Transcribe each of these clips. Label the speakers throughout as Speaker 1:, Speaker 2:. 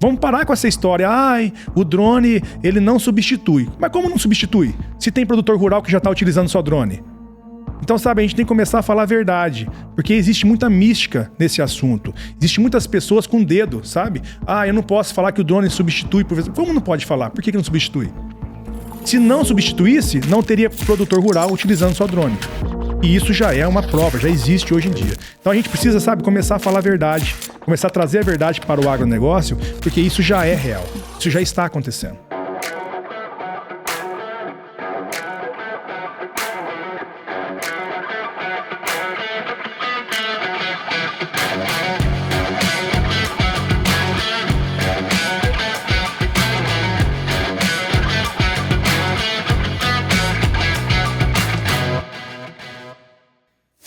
Speaker 1: Vamos parar com essa história. O drone, ele não substitui. Mas como não substitui? Se tem produtor rural que já está utilizando só drone. Então, sabe, a gente tem que começar a falar a verdade, porque existe muita mística nesse assunto. Existem muitas pessoas com dedo, sabe? Eu não posso falar que o drone substitui. Como não pode falar? Por que não substitui? Se não substituísse, não teria produtor rural utilizando só drone. E isso já é uma prova, já existe hoje em dia. Então a gente precisa, sabe, começar a falar a verdade, começar a trazer a verdade para o agronegócio, porque isso já é real, isso já está acontecendo.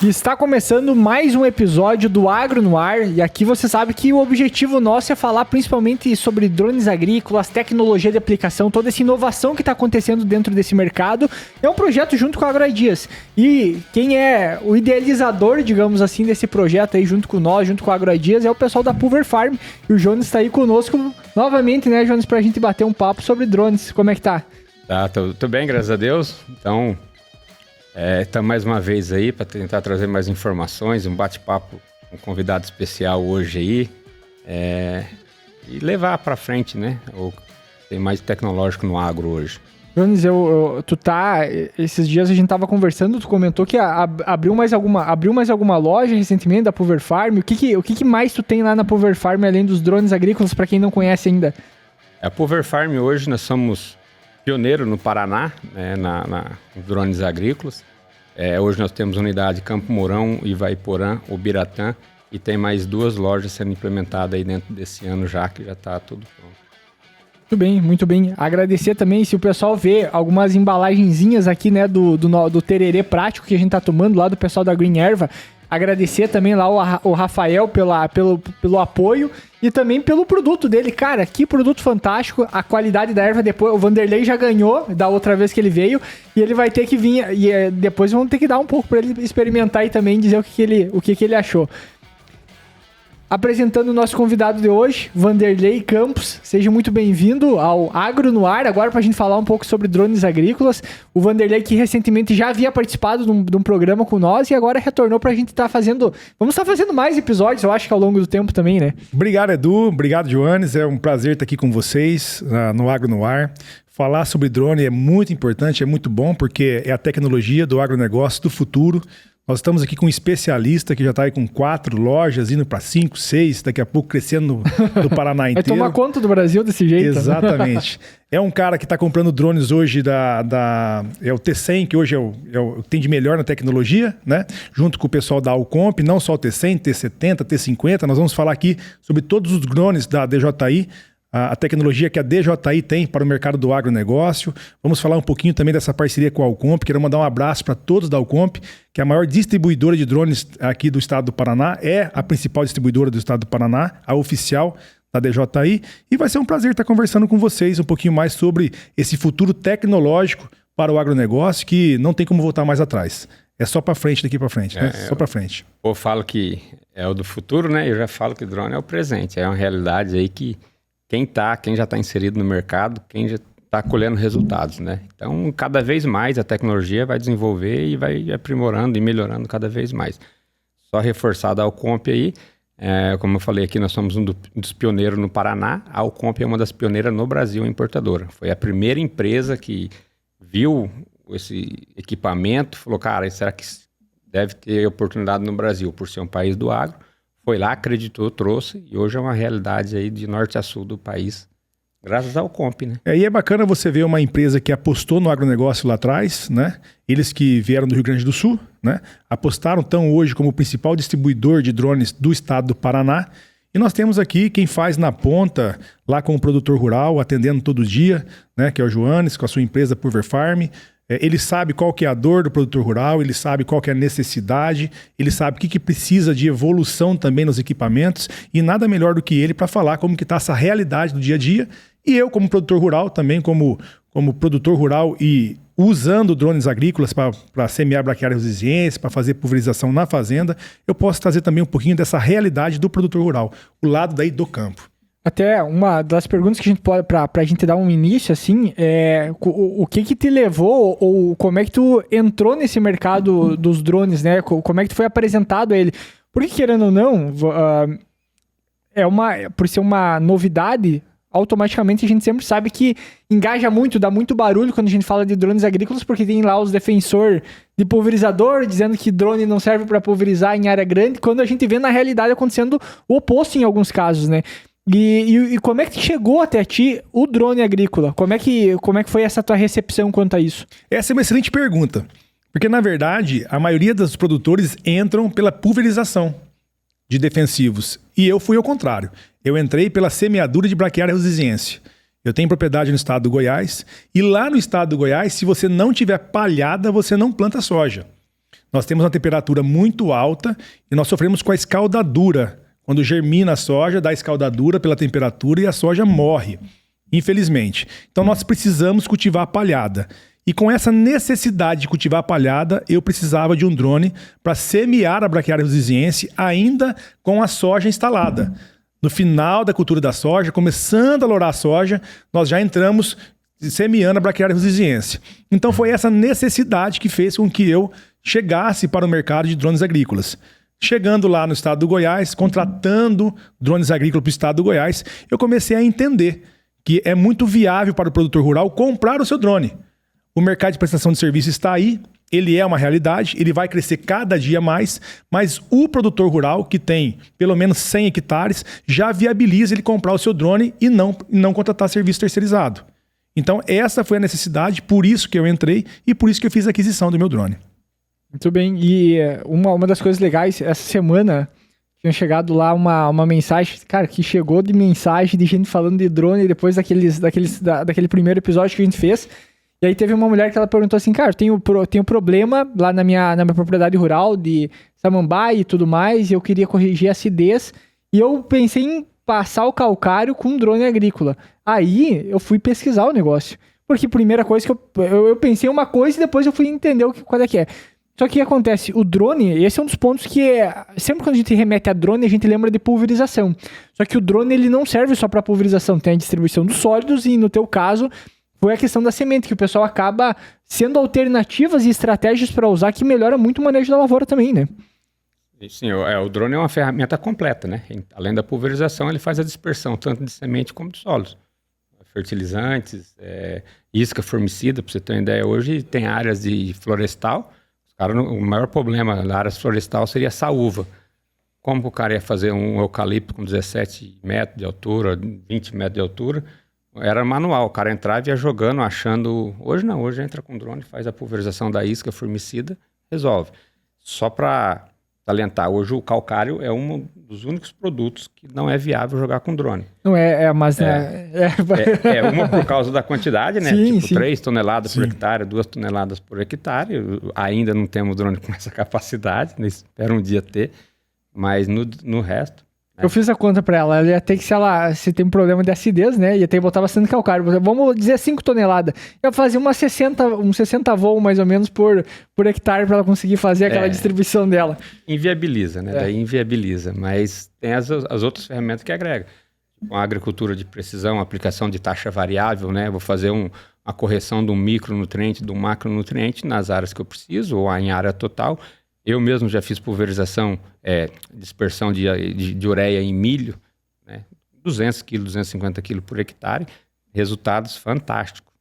Speaker 2: Está começando mais um episódio do Agro no Ar, e aqui você sabe que o objetivo nosso é falar principalmente sobre drones agrícolas, tecnologia de aplicação, toda essa inovação que está acontecendo dentro desse mercado. É um projeto junto com a AgroIdeas, e quem é o idealizador, digamos assim, desse projeto aí junto com nós, junto com a AgroIdeas, é o pessoal da Pulver Farm, e o Jones está aí conosco novamente, né, Jones, para a gente bater um papo sobre drones. Como é que tá?
Speaker 3: Tô bem, graças a Deus. Então... Estamos mais uma vez aí para tentar trazer mais informações, um bate-papo com um convidado especial hoje aí, e levar para frente, né? Tem mais tecnológico no agro hoje.
Speaker 2: Jones, esses dias a gente tava conversando, tu comentou que abriu mais alguma loja recentemente da Pulver Farm. O que mais tu tem lá na Pulver Farm, além dos drones agrícolas, para quem não conhece ainda?
Speaker 3: A Pulver Farm hoje nós somos pioneiro no Paraná, né, nos drones agrícolas. Hoje nós temos unidade Campo Mourão, Ivaiporã, Ubiratã, e tem mais 2 lojas sendo implementadas aí dentro desse ano já, que já está tudo pronto.
Speaker 2: Muito bem. Agradecer também, se o pessoal vê algumas embalagenzinhas aqui, né, do tererê prático que a gente tá tomando lá do pessoal da Green Erva. Agradecer também lá o Rafael pelo apoio e também pelo produto dele. Cara, que produto fantástico. A qualidade da erva, depois o Vanderlei já ganhou da outra vez que ele veio, e ele vai ter que vir, e depois vamos ter que dar um pouco para ele experimentar e também dizer o que ele achou. Apresentando o nosso convidado de hoje, Vanderlei Campos. Seja muito bem-vindo ao Agro no Ar, agora para a gente falar um pouco sobre drones agrícolas. O Vanderlei, que recentemente já havia participado de um programa com nós e agora retornou para a gente estar fazendo... Vamos estar fazendo mais episódios, eu acho que ao longo do tempo também, né?
Speaker 1: Obrigado, Edu. Obrigado, Joanes. É um prazer estar aqui com vocês no Agro no Ar. Falar sobre drone é muito importante, é muito bom, porque é a tecnologia do agronegócio do futuro. Nós estamos aqui com um especialista que já está aí com 4 lojas, indo para 5, 6, daqui a pouco crescendo no Paraná inteiro.
Speaker 2: Vai tomar conta do Brasil desse jeito.
Speaker 1: Exatamente. É um cara que está comprando drones hoje é o T100, que hoje tem de melhor na tecnologia, né? Junto com o pessoal da Alcomp, não só o T100, T70, T50. Nós vamos falar aqui sobre todos os drones da DJI, a tecnologia que a DJI tem para o mercado do agronegócio. Vamos falar um pouquinho também dessa parceria com a Alcomp. Quero mandar um abraço para todos da Alcomp, que é a maior distribuidora de drones aqui do estado do Paraná, é a principal distribuidora do estado do Paraná, a oficial da DJI. E vai ser um prazer estar conversando com vocês um pouquinho mais sobre esse futuro tecnológico para o agronegócio, que não tem como voltar mais atrás. É só para frente, daqui para frente, né? Só para frente.
Speaker 3: Eu falo que é o do futuro, né? Eu já falo que o drone é o presente. É uma realidade aí que quem já está inserido no mercado, quem já está colhendo resultados, né? Então, cada vez mais a tecnologia vai desenvolver e vai aprimorando e melhorando cada vez mais. Só reforçar a Alcomp aí, como eu falei aqui, nós somos um dos pioneiros no Paraná. A Alcomp é uma das pioneiras no Brasil importadora. Foi a primeira empresa que viu esse equipamento, falou, cara, será que deve ter oportunidade no Brasil por ser um país do agro? Foi lá, acreditou, trouxe, e hoje é uma realidade aí de norte a sul do país, graças ao Comp, né?
Speaker 1: E é bacana você ver uma empresa que apostou no agronegócio lá atrás, né? Eles que vieram do Rio Grande do Sul, né? Apostaram, estão hoje como o principal distribuidor de drones do estado do Paraná. E nós temos aqui quem faz na ponta, lá com o produtor rural, atendendo todo dia, né? Que é o Joanes, com a sua empresa Pulver Farm. Ele sabe qual que é a dor do produtor rural, ele sabe qual que é a necessidade, ele sabe o que precisa de evolução também nos equipamentos, e nada melhor do que ele para falar como que está essa realidade do dia a dia. E eu, como produtor rural, também como produtor rural e usando drones agrícolas para semear braquiária resiliense, para fazer pulverização na fazenda, eu posso trazer também um pouquinho dessa realidade do produtor rural, o lado daí do campo.
Speaker 2: Até uma das perguntas que a gente pode, pra gente dar um início, assim, o que te levou, ou como é que tu entrou nesse mercado dos drones, né? Como é que tu foi apresentado a ele? Porque, querendo ou não, por ser uma novidade, automaticamente a gente sempre sabe que engaja muito, dá muito barulho quando a gente fala de drones agrícolas, porque tem lá os defensores de pulverizador dizendo que drone não serve para pulverizar em área grande, quando a gente vê na realidade acontecendo o oposto em alguns casos, né? E como é que chegou até ti o drone agrícola? Como é que foi essa tua recepção quanto a isso?
Speaker 1: Essa é uma excelente pergunta, porque na verdade a maioria dos produtores entram pela pulverização de defensivos e eu fui ao contrário. Eu entrei pela semeadura de braquiária resiliense. Eu tenho propriedade no estado do Goiás e lá no estado do Goiás, se você não tiver palhada, você não planta soja. Nós temos uma temperatura muito alta e nós sofremos com a escaldadura. Quando germina a soja, dá escaldadura pela temperatura e a soja morre, infelizmente. Então nós precisamos cultivar a palhada. E com essa necessidade de cultivar a palhada, eu precisava de um drone para semear a braquiária resiliense ainda com a soja instalada. No final da cultura da soja, começando a lourar a soja, nós já entramos semeando a braquiária resiliense. Então foi essa necessidade que fez com que eu chegasse para o mercado de drones agrícolas. Chegando lá no estado do Goiás, contratando drones agrícolas para o estado do Goiás, eu comecei a entender que é muito viável para o produtor rural comprar o seu drone. O mercado de prestação de serviço está aí, ele é uma realidade, ele vai crescer cada dia mais, mas o produtor rural, que tem pelo menos 100 hectares, já viabiliza ele comprar o seu drone e não contratar serviço terceirizado. Então essa foi a necessidade, por isso que eu entrei e por isso que eu fiz a aquisição do meu drone.
Speaker 2: Muito bem, e uma das coisas legais, essa semana tinha chegado lá uma mensagem, cara, que chegou de mensagem de gente falando de drone depois daquele primeiro episódio que a gente fez, e aí teve uma mulher que ela perguntou assim, cara, tenho problema lá na minha propriedade rural de samambaia e tudo mais, e eu queria corrigir a acidez, e eu pensei em passar o calcário com um drone agrícola. Aí eu fui pesquisar o negócio, porque primeira coisa que eu pensei uma coisa e depois eu fui entender qual é que é. Só que o que acontece? O drone, esse é um dos pontos que sempre quando a gente remete a drone, a gente lembra de pulverização. Só que o drone, ele não serve só para pulverização. Tem a distribuição dos sólidos e, no teu caso, foi a questão da semente, que o pessoal acaba sendo alternativas e estratégias para usar que melhora muito o manejo da lavoura também, né?
Speaker 3: Sim, o drone é uma ferramenta completa, né? Além da pulverização, ele faz a dispersão, tanto de semente como de solos. Fertilizantes, isca formicida, para você ter uma ideia, hoje tem áreas de florestal. O maior problema da área florestal seria a saúva. Como o cara ia fazer um eucalipto com 17 metros de altura, 20 metros de altura, era manual. O cara entrava e ia jogando, achando... Hoje não, hoje entra com drone, faz a pulverização da isca formicida, resolve. Só para salientar, hoje o calcário é um dos únicos produtos que não é viável jogar com drone.
Speaker 2: Não mas...
Speaker 3: uma por causa da quantidade, né?
Speaker 2: Sim,
Speaker 3: tipo, 3 toneladas por hectare, 2 toneladas por hectare. Ainda não temos drone com essa capacidade, né? Espero um dia ter. Mas no resto...
Speaker 2: Eu fiz a conta pra ela ia ter que, se tem um problema de acidez, né? Ia ter que botar bastante calcário. Vamos dizer 5 toneladas. Eu fazia uns 60 voos mais ou menos por hectare pra ela conseguir fazer aquela distribuição dela.
Speaker 3: Inviabiliza, né? Daí inviabiliza. Mas tem as outras ferramentas que agregam. Com a agricultura de precisão, aplicação de taxa variável, né? Vou fazer uma correção de um micronutriente, de um macronutriente nas áreas que eu preciso, ou em área total. Eu mesmo já fiz pulverização, dispersão de ureia em milho, né? 200 kg, 250 kg por hectare, resultados fantásticos.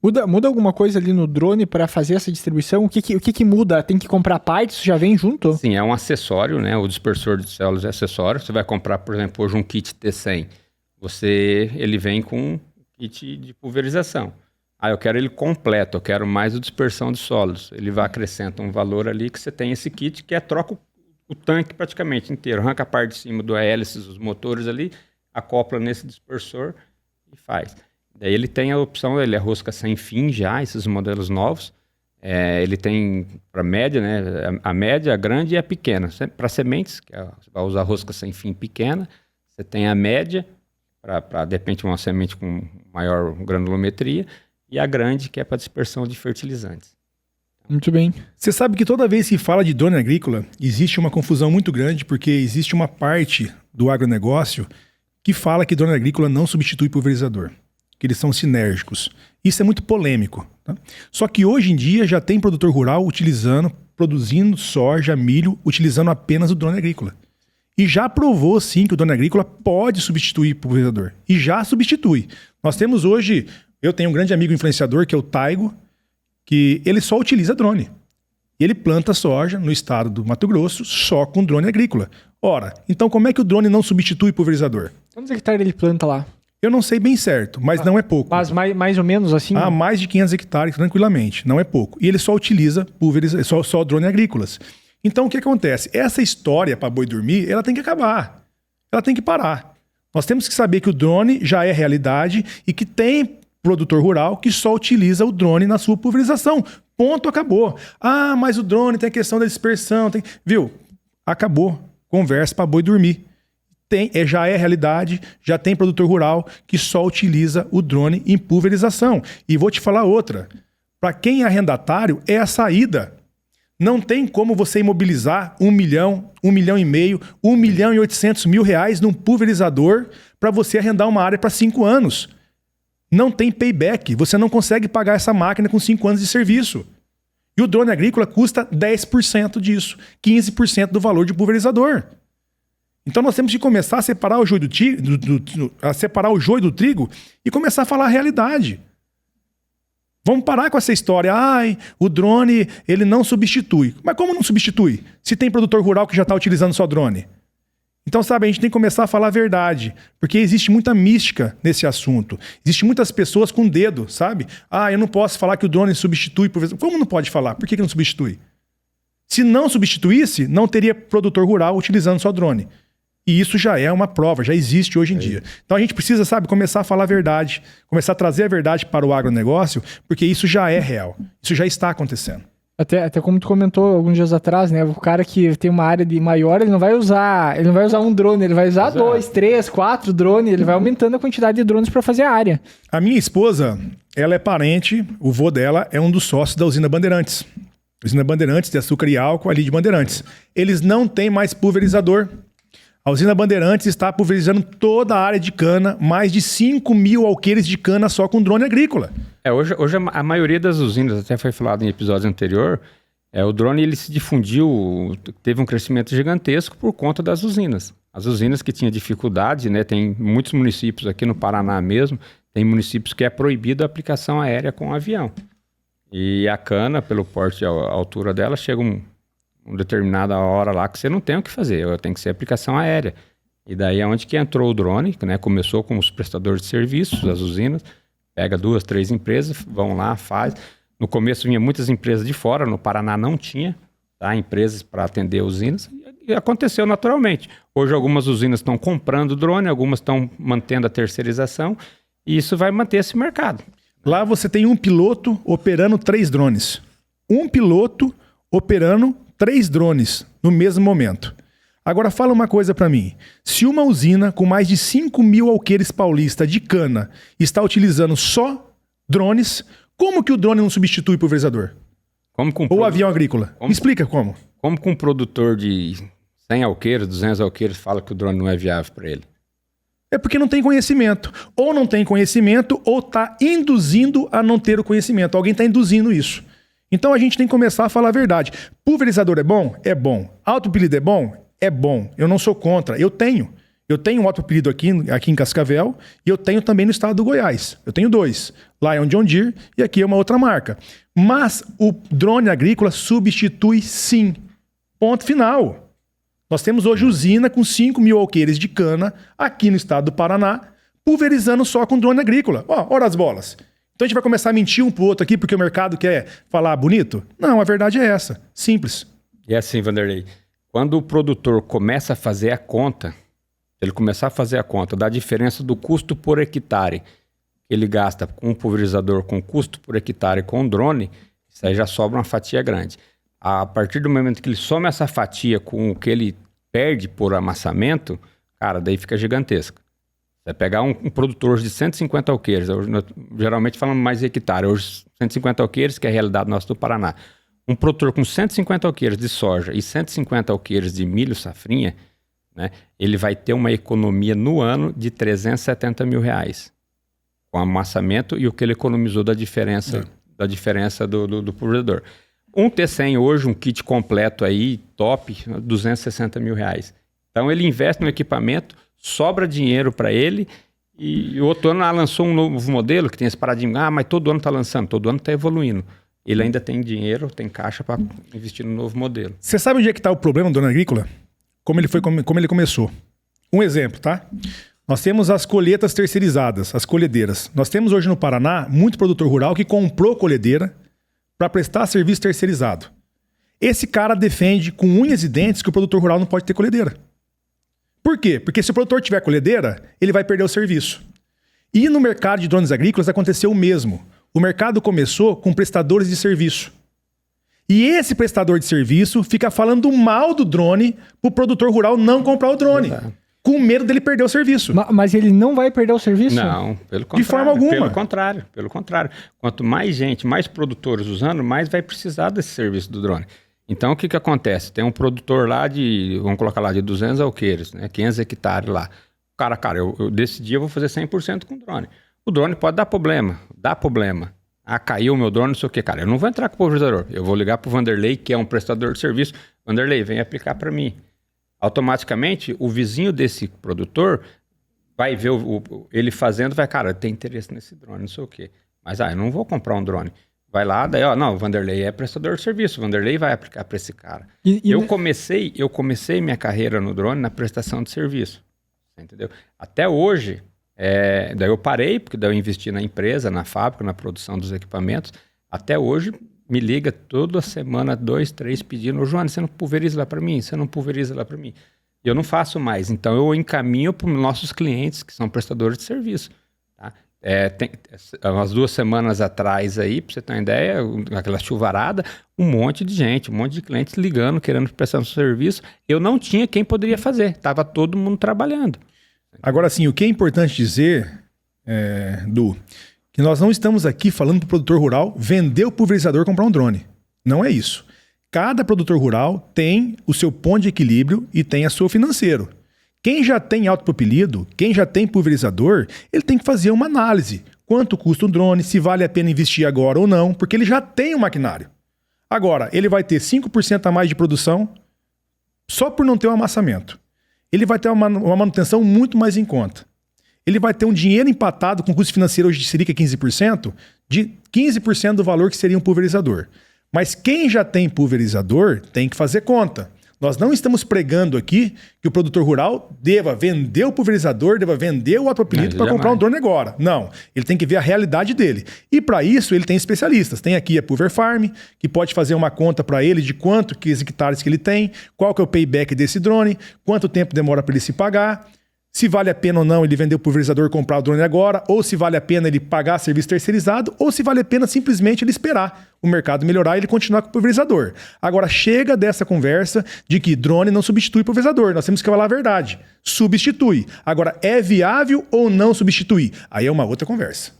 Speaker 2: Muda alguma coisa ali no drone para fazer essa distribuição? O que muda? Tem que comprar partes? Já vem junto?
Speaker 3: Sim, é um acessório, né? O dispersor de células é acessório. Você vai comprar, por exemplo, hoje um kit T100. Ele vem com um kit de pulverização. Eu quero ele completo, eu quero mais a dispersão de solos. Ele vai acrescentar um valor ali que você tem esse kit, que troca o tanque praticamente inteiro. Arranca a parte de cima do hélices, os motores ali, acopla nesse dispersor e faz. Daí ele tem a opção, ele é rosca sem fim já, esses modelos novos. Ele tem para média, né? A média, a grande e a pequena. Para sementes, você vai usar rosca sem fim pequena. Você tem a média, para de repente uma semente com maior granulometria. E a grande, que é para dispersão de fertilizantes.
Speaker 2: Muito bem.
Speaker 1: Você sabe que toda vez que fala de drone agrícola, existe uma confusão muito grande, porque existe uma parte do agronegócio que fala que drone agrícola não substitui pulverizador, que eles são sinérgicos. Isso é muito polêmico. Tá? Só que hoje em dia já tem produtor rural produzindo soja, milho, utilizando apenas o drone agrícola. E já provou, sim, que o drone agrícola pode substituir pulverizador. E já substitui. Nós temos hoje, eu tenho um grande amigo influenciador, que é o Taigo, que ele só utiliza drone. E ele planta soja no estado do Mato Grosso só com drone agrícola. Ora, então como é que o drone não substitui pulverizador?
Speaker 2: Quantos hectares ele planta lá?
Speaker 1: Eu não sei bem certo, mas não é pouco.
Speaker 2: Mas mais ou menos assim?
Speaker 1: Mais de 500 hectares, tranquilamente. Não é pouco. E ele só utiliza só drone agrícolas. Então, o que acontece? Essa história para boi dormir, ela tem que acabar. Ela tem que parar. Nós temos que saber que o drone já é realidade e que tem produtor rural que só utiliza o drone na sua pulverização. Ponto, acabou. Mas o drone tem a questão da dispersão. Viu? Acabou. Conversa para boi dormir. Já é realidade, já tem produtor rural que só utiliza o drone em pulverização. E vou te falar outra. Para quem é arrendatário, é a saída. Não tem como você imobilizar 1 milhão, 1,5 milhão, 1.800.000 reais num pulverizador para você arrendar uma área para 5 anos. Não tem payback. Você não consegue pagar essa máquina com 5 anos de serviço. E o drone agrícola custa 10% disso, 15% do valor de pulverizador. Então nós temos que começar a separar o joio do trigo e começar a falar a realidade. Vamos parar com essa história. O drone, ele não substitui. Mas como não substitui? Se tem produtor rural que já está utilizando só drone. Então, sabe, a gente tem que começar a falar a verdade. Porque existe muita mística nesse assunto. Existem muitas pessoas com dedo, sabe? Eu não posso falar que o drone substitui. Como não pode falar? Por que não substitui? Se não substituísse, não teria produtor rural utilizando só drone. E isso já é uma prova, já existe hoje em dia. Então a gente precisa, sabe, começar a falar a verdade, começar a trazer a verdade para o agronegócio, porque isso já é real, isso já está acontecendo.
Speaker 2: Até como tu comentou alguns dias atrás, né? O cara que tem uma área de maior, ele não vai usar um drone, ele vai usar 2, 3, 4 drones, ele vai aumentando a quantidade de drones para fazer a área.
Speaker 1: A minha esposa, ela é parente, o vô dela é um dos sócios da usina Bandeirantes. Usina Bandeirantes de açúcar e álcool ali de Bandeirantes. Eles não têm mais pulverizador. A usina Bandeirantes está pulverizando toda a área de cana, mais de 5.000 alqueires de cana só com drone agrícola.
Speaker 3: Hoje a maioria das usinas, até foi falado em episódio anterior, o drone ele se difundiu, teve um crescimento gigantesco por conta das usinas. As usinas que tinham dificuldade, né, tem muitos municípios aqui no Paraná mesmo, tem municípios que é proibido a aplicação aérea com avião. E a cana, pelo porte e a altura dela, chega uma determinada hora lá que você não tem o que fazer, tem que ser aplicação aérea. E daí é onde que entrou o drone, né? Começou com os prestadores de serviços, as usinas, pega 2, 3 empresas, vão lá, faz. No começo vinha muitas empresas de fora, no Paraná não tinha, tá? Empresas para atender usinas, e aconteceu naturalmente. Hoje algumas usinas estão comprando drone, algumas estão mantendo a terceirização, e isso vai manter esse mercado.
Speaker 1: Lá você tem um piloto operando 3 drones. Um piloto operando 3 drones no mesmo momento. Agora fala uma coisa para mim. Se uma usina com mais de 5.000 alqueires paulista de cana está utilizando só drones, como que o drone não substitui o pulverizador? Ou avião agrícola? Me explica como.
Speaker 3: Como que um produtor de 100 alqueires, 200 alqueires fala que o drone não é viável para ele?
Speaker 1: É porque não tem conhecimento. Ou não tem conhecimento, ou está induzindo a não ter o conhecimento. Alguém está induzindo isso. Então a gente tem que começar a falar a verdade. Pulverizador é bom? É bom. Autopelido é bom? É bom. Eu não sou contra. Eu tenho um autopelido aqui em Cascavel e eu tenho também no estado do Goiás. Eu tenho 2. Lá é um John Deere e aqui é uma outra marca. Mas o drone agrícola substitui sim. Ponto final. Nós temos hoje usina com 5.000 alqueires de cana aqui no estado do Paraná, pulverizando só com drone agrícola. Ora as bolas. Então a gente vai começar a mentir um pro outro aqui porque o mercado quer falar bonito? Não, a verdade é essa. Simples.
Speaker 3: E assim, Vanderlei, quando o produtor começa a fazer a conta, da diferença do custo por hectare que ele gasta com um pulverizador, com custo por hectare com um drone, isso aí já sobra uma fatia grande. A partir do momento que ele soma essa fatia com o que ele perde por amassamento, cara, daí fica gigantesco. Você pegar um produtor de 150 alqueires, geralmente falando mais hectare, hoje 150 alqueires, que é a realidade nossa do Paraná. Um produtor com 150 alqueires de soja e 150 alqueires de milho safrinha, né? Ele vai ter uma economia no ano de R$370 mil, com amassamento e o que ele economizou da diferença do pulverizador. Um T100 hoje, um kit completo aí, top, R$260 mil. Então ele investe no equipamento, sobra dinheiro para ele, e o outro ano lançou um novo modelo que tem esse paradigma, mas todo ano está lançando, todo ano está evoluindo. Ele ainda tem dinheiro, tem caixa para investir no novo modelo.
Speaker 1: Você sabe onde é que está o problema do drone agrícola? Como ele começou. Um exemplo, tá? Nós temos as colheitas terceirizadas, as colhedeiras. Nós temos hoje no Paraná muito produtor rural que comprou colhedeira para prestar serviço terceirizado. Esse cara defende com unhas e dentes que o produtor rural não pode ter colhedeira. Por quê? Porque se o produtor tiver colhedeira, ele vai perder o serviço. E no mercado de drones agrícolas aconteceu o mesmo. O mercado começou com prestadores de serviço. E esse prestador de serviço fica falando mal do drone para o produtor rural não comprar o drone. Exato. Com medo dele perder o serviço.
Speaker 2: Mas ele não vai perder o serviço?
Speaker 3: Não, pelo contrário.
Speaker 1: De forma alguma.
Speaker 3: Pelo contrário. Quanto mais gente, mais produtores usando, mais vai precisar desse serviço do drone. Então, o que acontece? Tem um produtor lá vamos colocar lá, de 200 alqueires, né? 500 hectares lá. Cara, eu decidi, eu vou fazer 100% com drone. O drone pode dar problema. Ah, caiu o meu drone, não sei o que, cara. Eu não vou entrar com o pulverizador. Eu vou ligar pro Vanderlei, que é um prestador de serviço. Vanderlei, vem aplicar para mim. Automaticamente, o vizinho desse produtor vai ver ele fazendo, cara, tem interesse nesse drone, não sei o quê. Mas, eu não vou comprar um drone. Vai lá, daí, não, o Vanderlei é prestador de serviço, o Vanderlei vai aplicar para esse cara. Eu comecei minha carreira no drone na prestação de serviço, entendeu? Até hoje, daí eu parei, porque daí eu investi na empresa, na fábrica, na produção dos equipamentos. Até hoje, me liga toda semana, 2, 3, pedindo, João, você não pulveriza lá para mim? Você não pulveriza lá para mim? E eu não faço mais, então eu encaminho para os nossos clientes, que são prestadores de serviço, tá? Tem umas 2 semanas atrás aí, para você ter uma ideia, aquela chuvarada, um monte de gente, um monte de clientes ligando, querendo prestar um serviço. Eu não tinha quem poderia fazer, estava todo mundo trabalhando.
Speaker 1: Agora sim, o que é importante dizer, Du, que nós não estamos aqui falando para o produtor rural vender o pulverizador e comprar um drone. Não é isso. Cada produtor rural tem o seu ponto de equilíbrio e tem a sua financeiro. Quem já tem autopropelido, quem já tem pulverizador, ele tem que fazer uma análise. Quanto custa um drone, se vale a pena investir agora ou não, porque ele já tem um maquinário. Agora, ele vai ter 5% a mais de produção só por não ter um amassamento. Ele vai ter uma manutenção muito mais em conta. Ele vai ter um dinheiro empatado com custo financeiro hoje seria 15%, de 15% do valor que seria um pulverizador. Mas quem já tem pulverizador tem que fazer conta. Nós não estamos pregando aqui que o produtor rural deva vender o pulverizador, deva vender o autopilot para comprar um drone agora. Não, ele tem que ver a realidade dele. E para isso ele tem especialistas. Tem aqui a Pulver Farm, que pode fazer uma conta para ele de quantos hectares que ele tem, qual que é o payback desse drone, quanto tempo demora para ele se pagar, se vale a pena ou não ele vender o pulverizador e comprar o drone agora, ou se vale a pena ele pagar serviço terceirizado, ou se vale a pena simplesmente ele esperar o mercado melhorar e ele continuar com o pulverizador. Agora, chega dessa conversa de que drone não substitui pulverizador. Nós temos que falar a verdade. Substitui. Agora, é viável ou não substituir? Aí é uma outra conversa.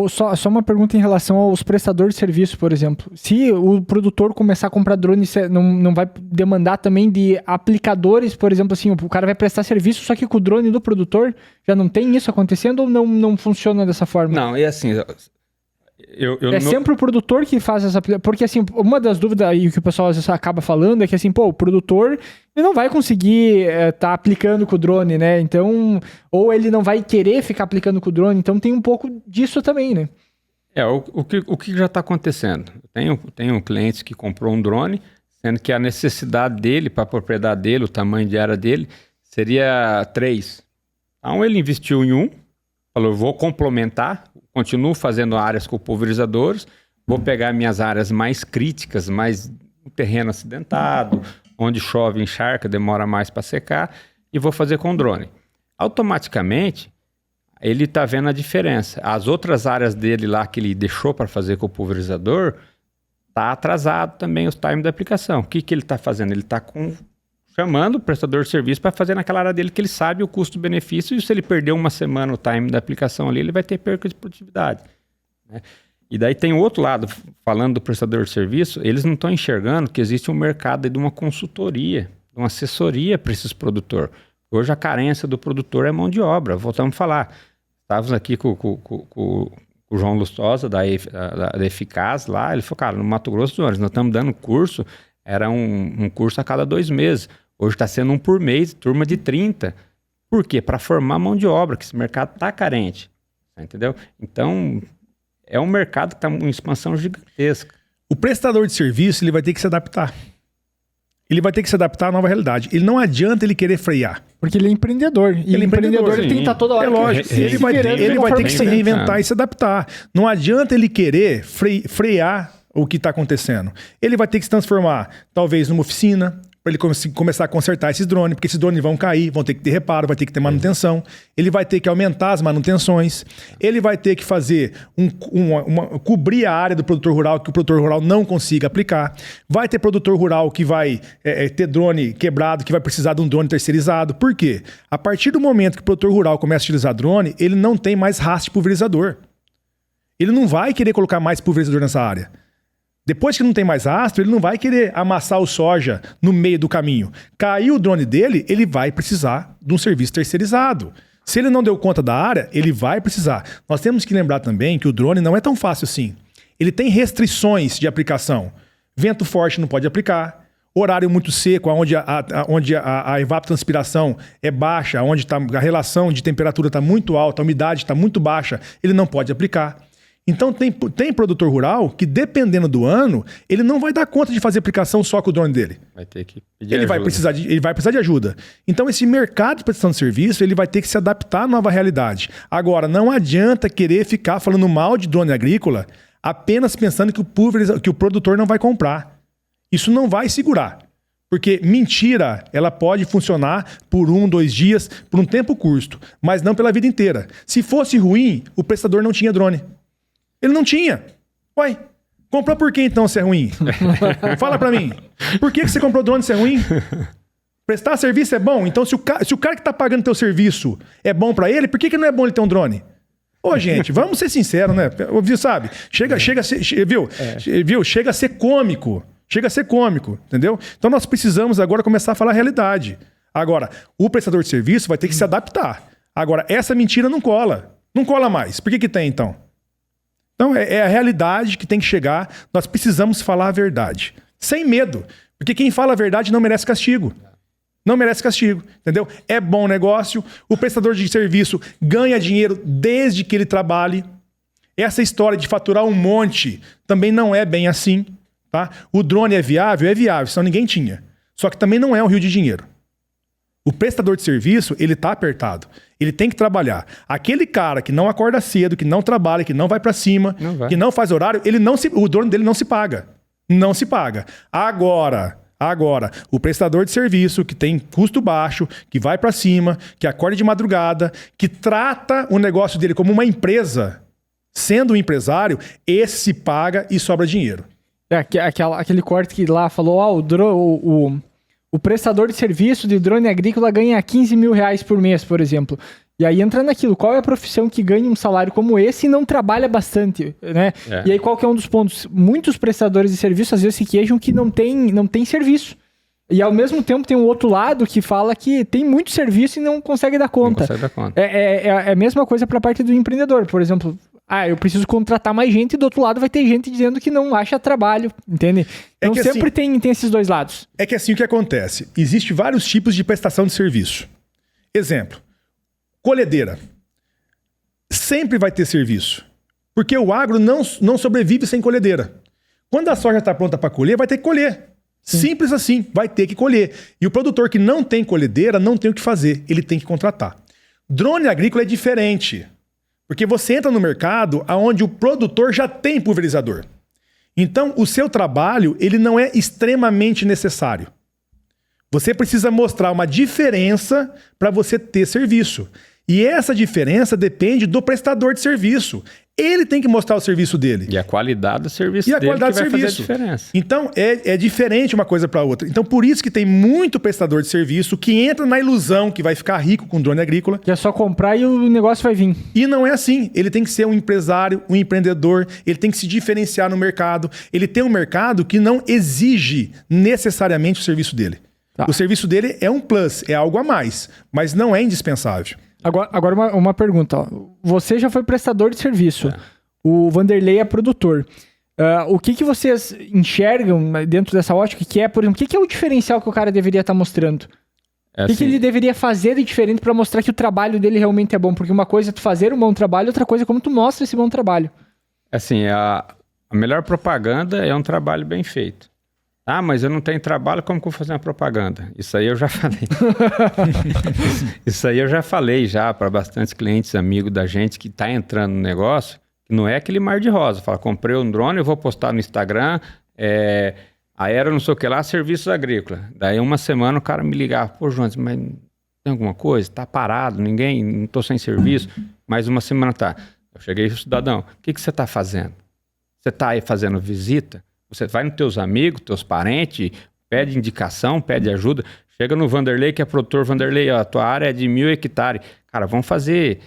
Speaker 2: Só uma pergunta em relação aos prestadores de serviço, por exemplo. Se o produtor começar a comprar drone, não vai demandar também de aplicadores, por exemplo, assim, o cara vai prestar serviço, só que com o drone do produtor já não tem isso acontecendo ou não funciona dessa forma?
Speaker 3: Não, é assim...
Speaker 2: Sempre o produtor que faz essa... Porque, assim, uma das dúvidas aí que o pessoal às vezes acaba falando é que, assim, o produtor ele não vai conseguir tá aplicando com o drone, né? Então, ou ele não vai querer ficar aplicando com o drone. Então, tem um pouco disso também, né?
Speaker 3: O que já está acontecendo? Eu tenho clientes que comprou um drone, sendo que a necessidade dele, para a propriedade dele, o tamanho de área dele, seria 3. Então, ele investiu em um, falou, vou complementar, continuo fazendo áreas com pulverizadores, vou pegar minhas áreas mais críticas, mais terreno acidentado, onde chove, encharca, demora mais para secar, e vou fazer com drone. Automaticamente, ele está vendo a diferença. As outras áreas dele lá que ele deixou para fazer com o pulverizador, está atrasado também os times da aplicação. O que ele está fazendo? Ele está chamando o prestador de serviço para fazer naquela área dele que ele sabe o custo-benefício, e se ele perder uma semana o time da aplicação ali, ele vai ter perca de produtividade, né? E daí tem o outro lado, falando do prestador de serviço, eles não estão enxergando que existe um mercado de uma consultoria uma assessoria para esses produtores. Hoje a carência do produtor é mão de obra. Voltamos a falar. Estávamos aqui com o João Lustosa, da Eficaz lá. Ele falou, cara, no Mato Grosso do Norte, nós estamos dando curso, era um curso a cada 2 meses. Hoje está sendo um por mês, turma de 30. Por quê? Para formar mão de obra, que esse mercado está carente. Entendeu? Então, é um mercado que está em expansão gigantesca.
Speaker 1: O prestador de serviço, ele vai ter que se adaptar. Ele vai ter que se adaptar à nova realidade. Ele não adianta ele querer frear.
Speaker 2: Porque ele é empreendedor. E ele empreendedor ele tem que estar toda hora.
Speaker 1: É lógico. Ele vai ter que se reinventar e se adaptar. Não adianta ele querer frear o que está acontecendo. Ele vai ter que se transformar, talvez, numa oficina, para ele começar a consertar esses drones, porque esses drones vão cair, vão ter que ter reparo, vai ter que ter manutenção. Ele vai ter que aumentar as manutenções. Ele vai ter que fazer cobrir a área do produtor rural que o produtor rural não consiga aplicar. Vai ter produtor rural que vai ter drone quebrado, que vai precisar de um drone terceirizado. Por quê? A partir do momento que o produtor rural começa a utilizar drone, ele não tem mais rastro de pulverizador. Ele não vai querer colocar mais pulverizador nessa área. Depois que não tem mais rastro, ele não vai querer amassar o soja no meio do caminho. Caiu o drone dele, ele vai precisar de um serviço terceirizado. Se ele não deu conta da área, ele vai precisar. Nós temos que lembrar também que o drone não é tão fácil assim. Ele tem restrições de aplicação. Vento forte não pode aplicar. Horário muito seco, onde a evapotranspiração é baixa, onde a relação de temperatura está muito alta, a umidade está muito baixa, ele não pode aplicar. Então tem produtor rural que, dependendo do ano, ele não vai dar conta de fazer aplicação só com o drone dele.
Speaker 3: Vai ter que pedir
Speaker 1: ajuda. Ele vai precisar de ajuda. Então esse mercado de prestação de serviço, ele vai ter que se adaptar à nova realidade. Agora, não adianta querer ficar falando mal de drone agrícola apenas pensando que o produtor não vai comprar. Isso não vai segurar. Porque mentira, ela pode funcionar por 1, 2 dias, por um tempo curto, mas não pela vida inteira. Se fosse ruim, o prestador não tinha drone. Ele não tinha. Uai, comprou por que então se é ruim? Fala pra mim. Por que você comprou drone se é ruim? Prestar serviço é bom? Então se o cara que tá pagando teu serviço é bom pra ele, por que não é bom ele ter um drone? Ô, gente, vamos ser sinceros, né? Sabe? Chega a ser, viu? Chega a ser cômico. Chega a ser cômico, entendeu? Então nós precisamos agora começar a falar a realidade. Agora, o prestador de serviço vai ter que se adaptar. Agora, essa mentira não cola. Não cola mais. Por que tem então? Então, é a realidade que tem que chegar. Nós precisamos falar a verdade. Sem medo. Porque quem fala a verdade não merece castigo. Não merece castigo, entendeu? É bom negócio. O prestador de serviço ganha dinheiro desde que ele trabalhe. Essa história de faturar um monte também não é bem assim, tá? O drone é viável, senão ninguém tinha. Só que também não é um rio de dinheiro. O prestador de serviço, ele tá apertado. Ele tem que trabalhar. Aquele cara que não acorda cedo, que não trabalha, que não vai pra cima, que não faz horário, o drone dele não se paga. Não se paga. Agora, o prestador de serviço que tem custo baixo, que vai pra cima, que acorda de madrugada, que trata o negócio dele como uma empresa, sendo um empresário, esse se paga e sobra dinheiro.
Speaker 2: Aquele corte que lá falou, o prestador de serviço de drone agrícola ganha 15 mil reais por mês, por exemplo. E aí entra naquilo, qual é a profissão que ganha um salário como esse e não trabalha bastante, né? E aí qual que é um dos pontos? Muitos prestadores de serviço às vezes se queixam que não tem serviço. E ao mesmo tempo tem um outro lado que fala que tem muito serviço e não consegue dar conta.
Speaker 3: Não consegue dar conta.
Speaker 2: É a mesma coisa para a parte do empreendedor. Por exemplo, eu preciso contratar mais gente e do outro lado vai ter gente dizendo que não acha trabalho, entende? Então sempre assim, tem esses dois lados.
Speaker 1: É que assim o que acontece? Existem vários tipos de prestação de serviço. Exemplo, colhedeira. Sempre vai ter serviço. Porque o agro não sobrevive sem colhedeira. Quando a soja está pronta para colher, vai ter que colher. Sim. Simples assim, vai ter que colher. E o produtor que não tem colhedeira não tem o que fazer, ele tem que contratar. Drone agrícola é diferente. Porque você entra no mercado onde o produtor já tem pulverizador. Então, o seu trabalho, ele não é extremamente necessário. Você precisa mostrar uma diferença para você ter serviço. E essa diferença depende do prestador de serviço. Ele tem que mostrar o serviço dele.
Speaker 3: E a qualidade do serviço dele que vai fazer a diferença.
Speaker 1: Então, é diferente uma coisa para outra. Então, por isso que tem muito prestador de serviço que entra na ilusão que vai ficar rico com drone agrícola.
Speaker 2: Que é só comprar e o negócio vai vir.
Speaker 1: E não é assim. Ele tem que ser um empresário, um empreendedor. Ele tem que se diferenciar no mercado. Ele tem um mercado que não exige necessariamente o serviço dele.
Speaker 2: Tá.
Speaker 1: O serviço dele é um plus, é algo a mais, mas não é indispensável.
Speaker 2: Agora uma pergunta. Ó. Você já foi prestador de serviço. O Vanderlei é produtor. O que vocês enxergam dentro dessa ótica que é, por exemplo, o que é o diferencial que o cara deveria estar mostrando? O que ele deveria fazer de diferente para mostrar que o trabalho dele realmente é bom? Porque uma coisa é tu fazer um bom trabalho, outra coisa é como tu mostra esse bom trabalho.
Speaker 3: Assim, a melhor propaganda é um trabalho bem feito. Ah, mas eu não tenho trabalho, como que eu vou fazer uma propaganda? Isso aí eu já falei. Isso aí eu já falei para bastantes clientes, amigos da gente que está entrando no negócio, que não é aquele mar de rosa. Fala, comprei um drone, eu vou postar no Instagram, aero não sei o que lá, serviços agrícolas. Daí uma semana o cara me ligava, pô, João, mas tem alguma coisa? Tá parado, não tô sem serviço. Mais uma semana tá. Eu cheguei, cidadão, o que você tá fazendo? Você tá aí fazendo visita? Você vai nos teus amigos, teus parentes, pede indicação, pede ajuda. Chega no Vanderlei, que é produtor. Vanderlei, ó, a tua área é de 1.000 hectares. Cara, vamos fazer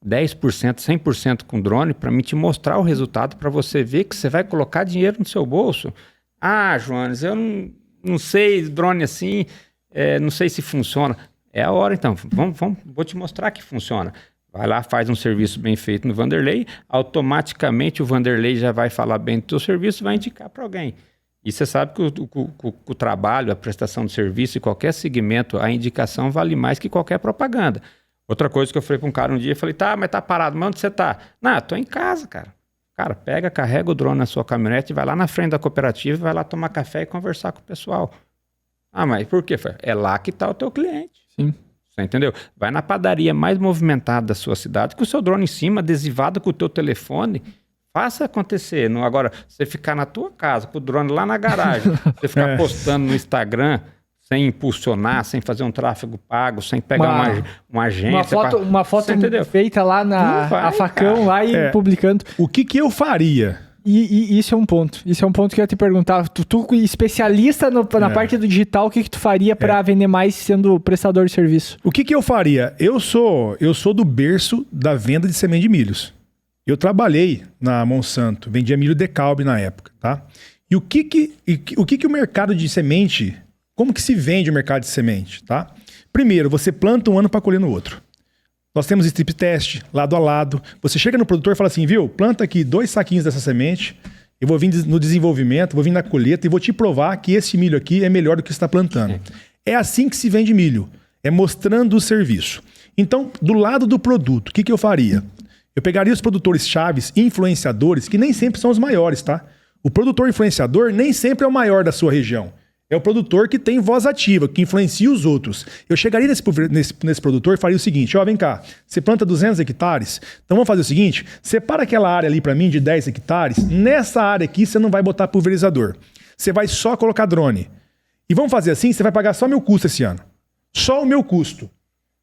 Speaker 3: 10%, 100% com drone para mim te mostrar o resultado, para você ver que você vai colocar dinheiro no seu bolso. Ah, Joanes, eu não sei drone assim, não sei se funciona. É a hora então, vou te mostrar que funciona. Vai lá, faz um serviço bem feito no Vanderlei, automaticamente o Vanderlei já vai falar bem do teu serviço e vai indicar para alguém. E você sabe que o trabalho, a prestação de serviço, em qualquer segmento, a indicação vale mais que qualquer propaganda. Outra coisa que eu falei para um cara um dia, eu falei, tá, mas tá parado, mas onde você tá? Não, eu tô em casa, cara. Cara, carrega o drone na sua caminhonete, vai lá na frente da cooperativa, vai lá tomar café e conversar com o pessoal. Ah, mas por quê? É lá que tá o teu cliente.
Speaker 2: Sim.
Speaker 3: Você entendeu? Vai na padaria mais movimentada da sua cidade, com o seu drone em cima, adesivado com o teu telefone, faça acontecer. Não, agora, você ficar na tua casa, com o drone lá na garagem, você ficar postando no Instagram, sem impulsionar, sem fazer um tráfego pago, sem pegar uma agência.
Speaker 2: Uma foto feita lá a facão, cara. Lá e publicando.
Speaker 1: O que eu faria?
Speaker 2: E isso é um ponto. Isso é um ponto que eu ia te perguntar. Tu especialista na parte do digital, o que tu faria para vender mais sendo prestador de serviço?
Speaker 1: O que eu faria? Eu sou do berço da venda de semente de milhos. Eu trabalhei na Monsanto, vendia milho Decalbe na época, tá? E o que o mercado de semente, como que se vende o mercado de semente, tá? Primeiro, você planta um ano para colher no outro. Nós temos strip test, lado a lado. Você chega no produtor e fala assim, viu? Planta aqui 2 saquinhos dessa semente, eu vou vir no desenvolvimento, vou vir na colheita e vou te provar que esse milho aqui é melhor do que você está plantando. É assim que se vende milho, é mostrando o serviço. Então, do lado do produto, o que eu faria? Eu pegaria os produtores chaves, influenciadores, que nem sempre são os maiores, tá? O produtor influenciador nem sempre é o maior da sua região. É o produtor que tem voz ativa, que influencia os outros. Eu chegaria nesse produtor e faria o seguinte, ó, vem cá, você planta 200 hectares, então vamos fazer o seguinte, separa aquela área ali para mim de 10 hectares, nessa área aqui você não vai botar pulverizador, você vai só colocar drone. E vamos fazer assim, você vai pagar só meu custo esse ano. Só o meu custo.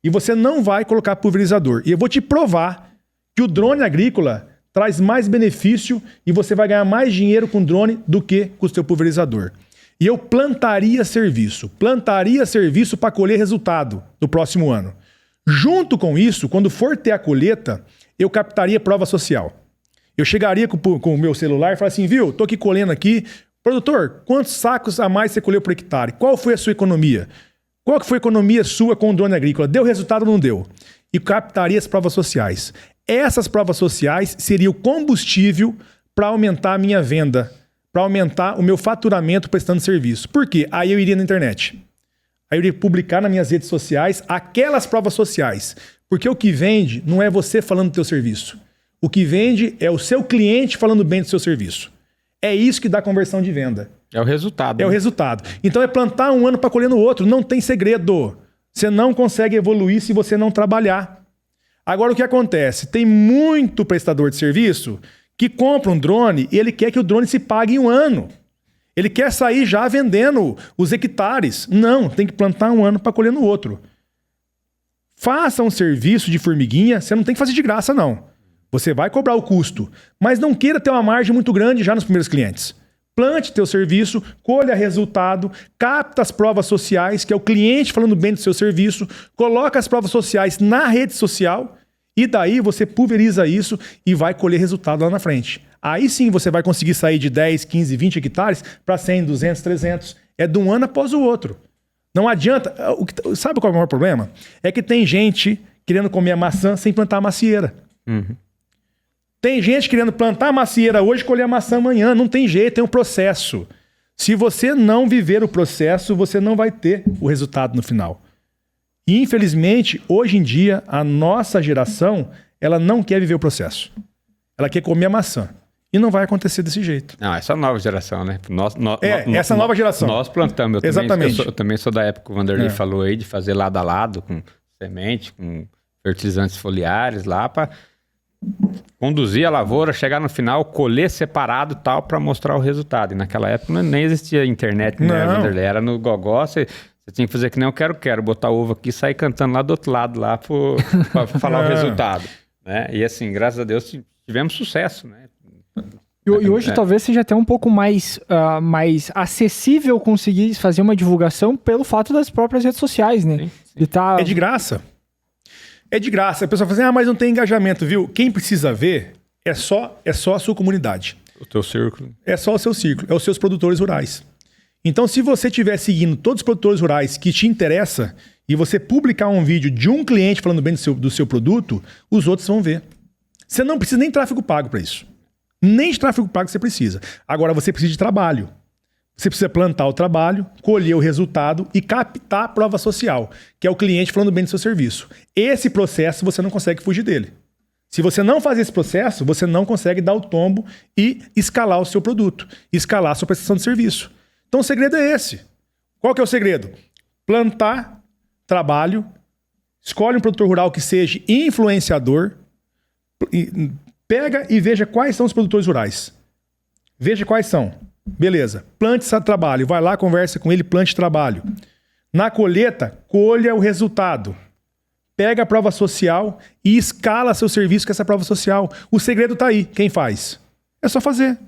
Speaker 1: E você não vai colocar pulverizador. E eu vou te provar que o drone agrícola traz mais benefício e você vai ganhar mais dinheiro com drone do que com o seu pulverizador. E eu plantaria serviço para colher resultado no próximo ano. Junto com isso, quando for ter a colheita, eu captaria prova social. Eu chegaria com o meu celular e falaria assim, viu, tô aqui colhendo aqui. Produtor, quantos sacos a mais você colheu por hectare? Qual foi a sua economia? Qual que foi a economia sua com o drone agrícola? Deu resultado ou não deu? E captaria as provas sociais. Essas provas sociais seriam o combustível para aumentar a minha venda, para aumentar o meu faturamento prestando serviço. Por quê? Aí eu iria na internet. Aí eu iria publicar nas minhas redes sociais aquelas provas sociais. Porque o que vende não é você falando do teu serviço. O que vende é o seu cliente falando bem do seu serviço. É isso que dá conversão de venda.
Speaker 3: É o resultado.
Speaker 1: É o resultado. Então é plantar um ano para colher no outro. Não tem segredo. Você não consegue evoluir se você não trabalhar. Agora o que acontece? Tem muito prestador de serviço que compra um drone e ele quer que o drone se pague em um ano. Ele quer sair já vendendo os hectares. Não, tem que plantar um ano para colher no outro. Faça um serviço de formiguinha, você não tem que fazer de graça, não. Você vai cobrar o custo, mas não queira ter uma margem muito grande já nos primeiros clientes. Plante teu serviço, colha resultado, capta as provas sociais, que é o cliente falando bem do seu serviço, coloca as provas sociais na rede social e daí você pulveriza isso e vai colher resultado lá na frente. Aí sim você vai conseguir sair de 10, 15, 20 hectares para 100, 200, 300. É de um ano após o outro. Não adianta. Sabe qual é o maior problema? É que tem gente querendo comer a maçã sem plantar a macieira.
Speaker 3: Uhum.
Speaker 1: Tem gente querendo plantar a macieira hoje e colher a maçã amanhã. Não tem jeito, tem um processo. Se você não viver o processo, você não vai ter o resultado no final. E, infelizmente, hoje em dia, a nossa geração, ela não quer viver o processo. Ela quer comer a maçã. E não vai acontecer desse jeito.
Speaker 3: Não, essa nova geração, né?
Speaker 1: Essa nova geração.
Speaker 3: Nós plantamos.
Speaker 1: Exatamente.
Speaker 3: Eu também sou da época que o Vanderlei falou aí de fazer lado a lado com semente, com fertilizantes foliares lá para conduzir a lavoura, chegar no final, colher separado e tal para mostrar o resultado. E naquela época nem existia internet, né, Vanderlei? Era no gogó, você tinha que fazer que nem eu quero, botar ovo aqui e sair cantando lá do outro lado lá para falar o resultado. Né? E assim, graças a Deus tivemos sucesso, né?
Speaker 2: E hoje talvez seja até um pouco mais acessível conseguir fazer uma divulgação pelo fato das próprias redes sociais, né? Sim, sim.
Speaker 1: É de graça. É de graça. A pessoa fala assim, mas não tem engajamento, viu? Quem precisa ver é só a sua comunidade.
Speaker 3: O teu círculo.
Speaker 1: É só o seu círculo, é os seus produtores rurais. Então, se você estiver seguindo todos os produtores rurais que te interessa e você publicar um vídeo de um cliente falando bem do seu produto, os outros vão ver. Você não precisa nem de tráfego pago para isso. Nem de tráfego pago você precisa. Agora, você precisa de trabalho. Você precisa plantar o trabalho, colher o resultado e captar a prova social, que é o cliente falando bem do seu serviço. Esse processo você não consegue fugir dele. Se você não fazer esse processo, você não consegue dar o tombo e escalar o seu produto, escalar a sua prestação de serviço. Então o segredo é esse. Qual que é o segredo? Plantar trabalho, escolhe um produtor rural que seja influenciador, pega e veja quais são os produtores rurais. Veja quais são. Beleza, plante esse trabalho, vai lá, conversa com ele, plante trabalho. Na colheita, colha o resultado. Pega a prova social e escala seu serviço com essa prova social. O segredo está aí. Quem faz? É só fazer.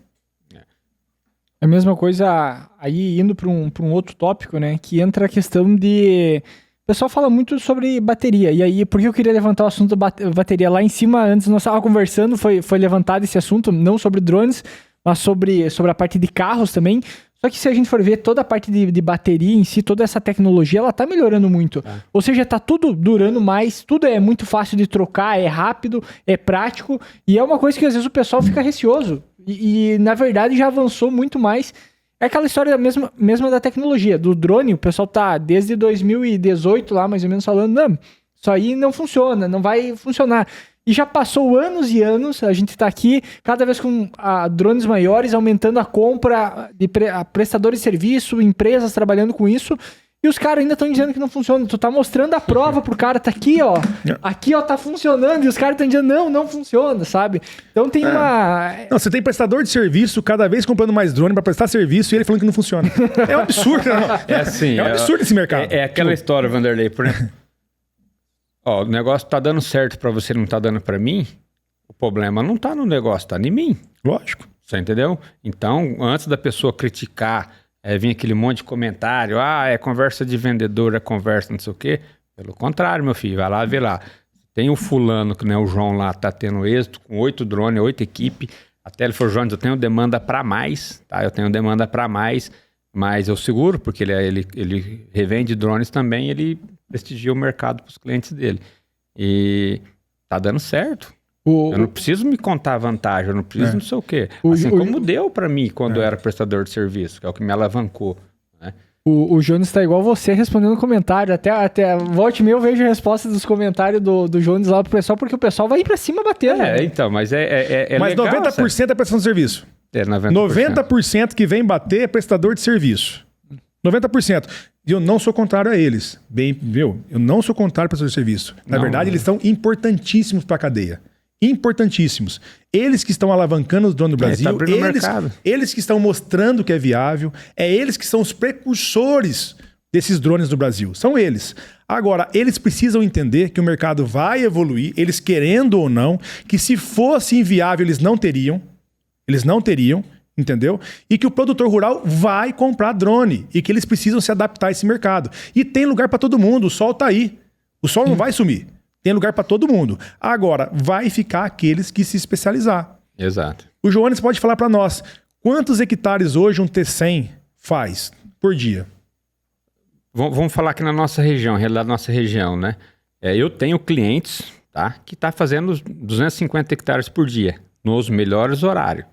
Speaker 2: É a mesma coisa aí indo para um outro tópico, né? Que entra a questão de... O pessoal fala muito sobre bateria. E aí, por que eu queria levantar o assunto da bateria? Lá em cima, antes nós estávamos conversando, foi levantado esse assunto, não sobre drones, mas sobre a parte de carros também. Só que se a gente for ver toda a parte de bateria em si, toda essa tecnologia, ela tá melhorando muito. Ou seja, tá tudo durando mais, tudo é muito fácil de trocar, é rápido, é prático. E é uma coisa que às vezes o pessoal fica receoso. E na verdade já avançou muito mais. É aquela história mesma da tecnologia. Do drone, o pessoal tá desde 2018 lá mais ou menos falando, não, isso aí não funciona, não vai funcionar. E já passou anos e anos, a gente está aqui, cada vez com drones maiores, aumentando a compra de prestadores de serviço, empresas trabalhando com isso, e os caras ainda estão dizendo que não funciona. Tu tá mostrando a prova pro cara, tá aqui, ó. Aqui, ó, tá funcionando, e os caras estão dizendo, não funciona, sabe? Então tem uma...
Speaker 1: Não, você tem prestador de serviço cada vez comprando mais drone para prestar serviço e ele falando que não funciona. É um absurdo, não?
Speaker 3: É assim...
Speaker 1: É um absurdo esse mercado.
Speaker 3: É aquela história, Vanderlei, por exemplo. Ó, o negócio tá dando certo pra você, não tá dando pra mim, o problema não tá no negócio, tá em mim.
Speaker 1: Lógico.
Speaker 3: Você entendeu? Então, antes da pessoa criticar, vir aquele monte de comentário, é conversa de vendedor, é conversa não sei o quê. Pelo contrário, meu filho, vai lá ver lá. Tem o fulano, que né, o João lá, tá tendo êxito, com 8 drones, 8 equipes. Até ele falou, João, eu tenho demanda pra mais, tá? Eu tenho demanda pra mais, mas eu seguro, porque ele revende drones também, ele prestigia o mercado para os clientes dele. E tá dando certo. Eu não preciso me contar a vantagem, eu não preciso não sei o quê. Assim como deu para mim quando eu era prestador de serviço, que é o que me alavancou. Né?
Speaker 2: O Jones tá igual você respondendo comentário. Até volte e meia eu vejo a resposta dos comentários do Jones lá pro pessoal, porque o pessoal vai ir para cima batendo.
Speaker 3: Né? Então, mas
Speaker 1: mas
Speaker 3: legal,
Speaker 1: 90%
Speaker 3: sabe?
Speaker 1: é prestação de serviço. 90% que vem bater é prestador de serviço. 90%. E eu não sou contrário a eles. Eu não sou contrário para o seu serviço. Na verdade, eles são importantíssimos para a cadeia. Importantíssimos. Eles que estão alavancando os drones do Brasil, eles que estão mostrando que é viável, eles que são os precursores desses drones do Brasil. São eles. Agora, eles precisam entender que o mercado vai evoluir, eles querendo ou não, que se fosse inviável, eles não teriam. Entendeu? E que o produtor rural vai comprar drone e que eles precisam se adaptar a esse mercado. E tem lugar para todo mundo, o sol tá aí. O sol não vai sumir. Tem lugar para todo mundo. Agora, vai ficar aqueles que se especializar.
Speaker 3: Exato.
Speaker 1: O Joanes pode falar para nós, quantos hectares hoje um T100 faz por dia?
Speaker 3: Vamos falar aqui na nossa região, realidade da nossa região, né? Eu tenho clientes, tá, que tá fazendo 250 hectares por dia, nos melhores horários.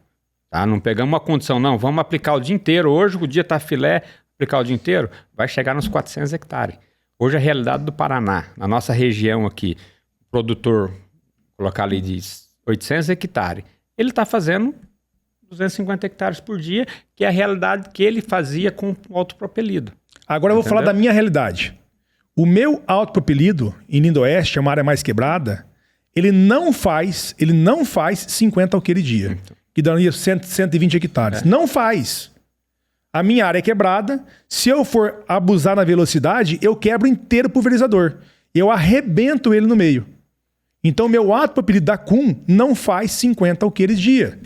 Speaker 3: Tá? Não pegamos uma condição, não, vamos aplicar o dia inteiro. Hoje o dia tá filé, aplicar o dia inteiro, vai chegar nos 400 hectares. Hoje a realidade do Paraná, na nossa região aqui, produtor, colocar ali de 800 hectares, ele está fazendo 250 hectares por dia, que é a realidade que ele fazia com o autopropelido.
Speaker 1: Agora eu vou falar da minha realidade. O meu autopropelido, em Lindoeste, é uma área mais quebrada, ele não faz 50 alqueires dia, que daria 120 hectares. Não faz. A minha área é quebrada. Se eu for abusar na velocidade, eu quebro inteiro o pulverizador. Eu arrebento ele no meio. Então, meu autopropelido da Kuhn não faz 50 alqueires dia.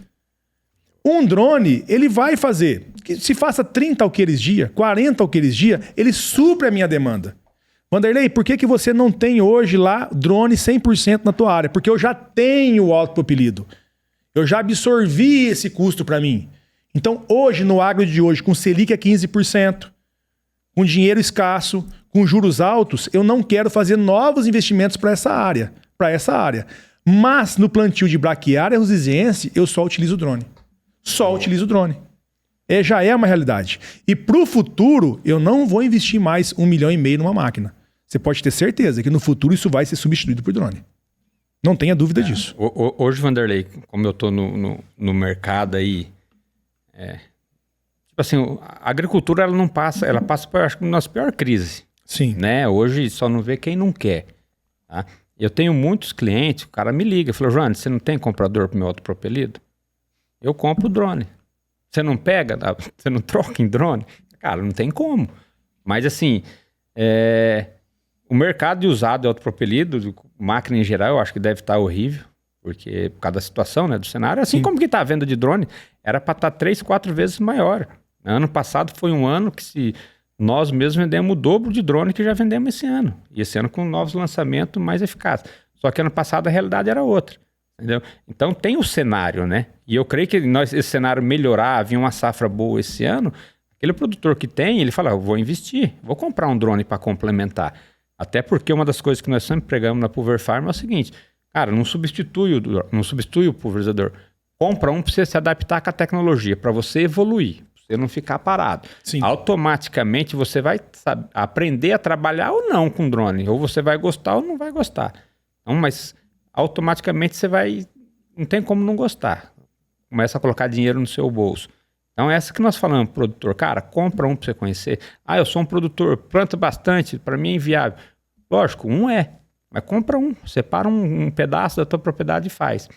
Speaker 1: Um drone, ele vai fazer. Se faça 30 alqueires dia, 40 alqueires dia, ele supre a minha demanda. Vanderlei, por que você não tem hoje lá drone 100% na tua área? Porque eu já tenho o autopropelido. Eu já absorvi esse custo para mim. Então, hoje, no agro de hoje, com Selic a 15%, com dinheiro escasso, com juros altos, eu não quero fazer novos investimentos para essa área. Mas, no plantio de braquiária rosiziense, eu só utilizo o drone. Já é uma realidade. E para o futuro, eu não vou investir mais 1,5 milhão numa máquina. Você pode ter certeza que no futuro isso vai ser substituído por drone. Não tenha dúvida disso.
Speaker 3: Hoje, Vanderlei, como eu estou no mercado aí, tipo assim, a agricultura ela passa por, acho que, a nossa pior crise.
Speaker 1: Sim.
Speaker 3: Né? Hoje só não vê quem não quer. Tá? Eu tenho muitos clientes, o cara me liga, falou, João, você não tem comprador para meu autopropelido? Eu compro o drone. Você não pega, você não troca em drone? Cara, não tem como. Mas assim, o mercado de usado de autopropelido, máquina em geral, eu acho que deve estar horrível, porque por causa da situação, né, do cenário, assim como que está a venda de drone, era para estar 3, 4 vezes maior. Ano passado foi um ano que nós mesmos vendemos o dobro de drone que já vendemos esse ano. E esse ano com novos lançamentos mais eficazes. Só que ano passado a realidade era outra. Entendeu? Então tem o cenário, né? E eu creio que esse cenário melhorar, vir uma safra boa esse ano, aquele produtor que tem, ele fala, eu vou investir, vou comprar um drone para complementar. Até porque uma das coisas que nós sempre pregamos na Pulver Farm é o seguinte, cara, não substitui o pulverizador. Compra um para você se adaptar com a tecnologia, para você evoluir, para você não ficar parado.
Speaker 1: Sim.
Speaker 3: Automaticamente você vai aprender a trabalhar ou não com drone, ou você vai gostar ou não vai gostar. Então, mas automaticamente você não tem como não gostar. Começa a colocar dinheiro no seu bolso. Então, essa que nós falamos, produtor, cara, compra um para você conhecer. Eu sou um produtor, planta bastante, para mim é inviável. Lógico, mas compra um, separa um pedaço da tua propriedade e faz.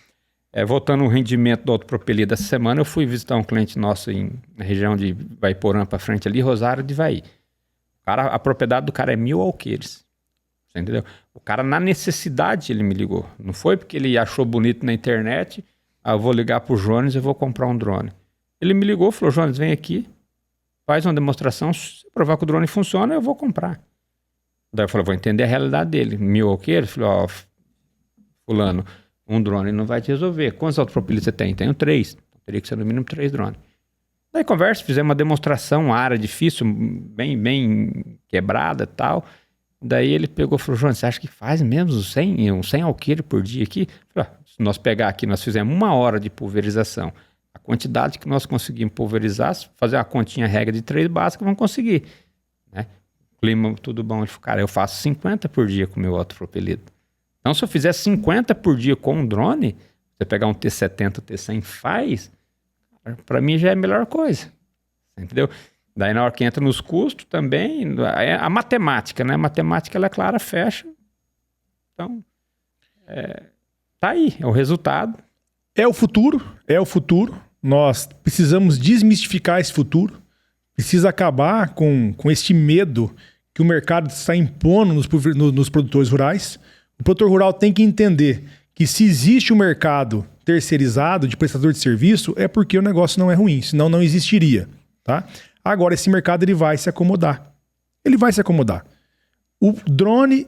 Speaker 3: Voltando ao rendimento do autopropelido, essa semana eu fui visitar um cliente nosso na região de Vaiporã para frente ali, Rosário de Ivaí. A propriedade do cara é 1.000 alqueires. Você entendeu? O cara, na necessidade, ele me ligou. Não foi porque ele achou bonito na internet, eu vou ligar pro Jones e vou comprar um drone. Ele me ligou, falou, Jones, vem aqui, faz uma demonstração, se provar que o drone funciona, eu vou comprar. Daí eu falei, vou entender a realidade dele. 1.000 alqueires? Falei, fulano, um drone não vai te resolver. Quantos autopropelidos você tem? Tenho 3. Teria que ser no mínimo 3 drones. Daí conversa, fizemos uma demonstração, área difícil, bem quebrada e tal. Daí ele pegou e falou, João, você acha que faz mesmo 100 alqueires por dia aqui? Falei, se nós pegar aqui, nós fizemos 1 hora de pulverização. A quantidade que nós conseguimos pulverizar, fazer uma continha regra de 3 básicas, vamos conseguir. Né? Clima, tudo bom. Ele falou, cara, eu faço 50 por dia com o meu autopropelido. Então, se eu fizer 50 por dia com um drone, você pegar um T70, T100, faz, para mim já é a melhor coisa. Entendeu? Daí na hora que entra nos custos também, a matemática, né? A matemática ela é clara, fecha. Então, tá aí, é o resultado.
Speaker 1: É o futuro. Nós precisamos desmistificar esse futuro. Precisa acabar com este medo que o mercado está impondo nos produtores rurais. O produtor rural tem que entender que se existe um mercado terceirizado de prestador de serviço, é porque o negócio não é ruim, senão não existiria, tá? Agora, esse mercado ele vai se acomodar. O drone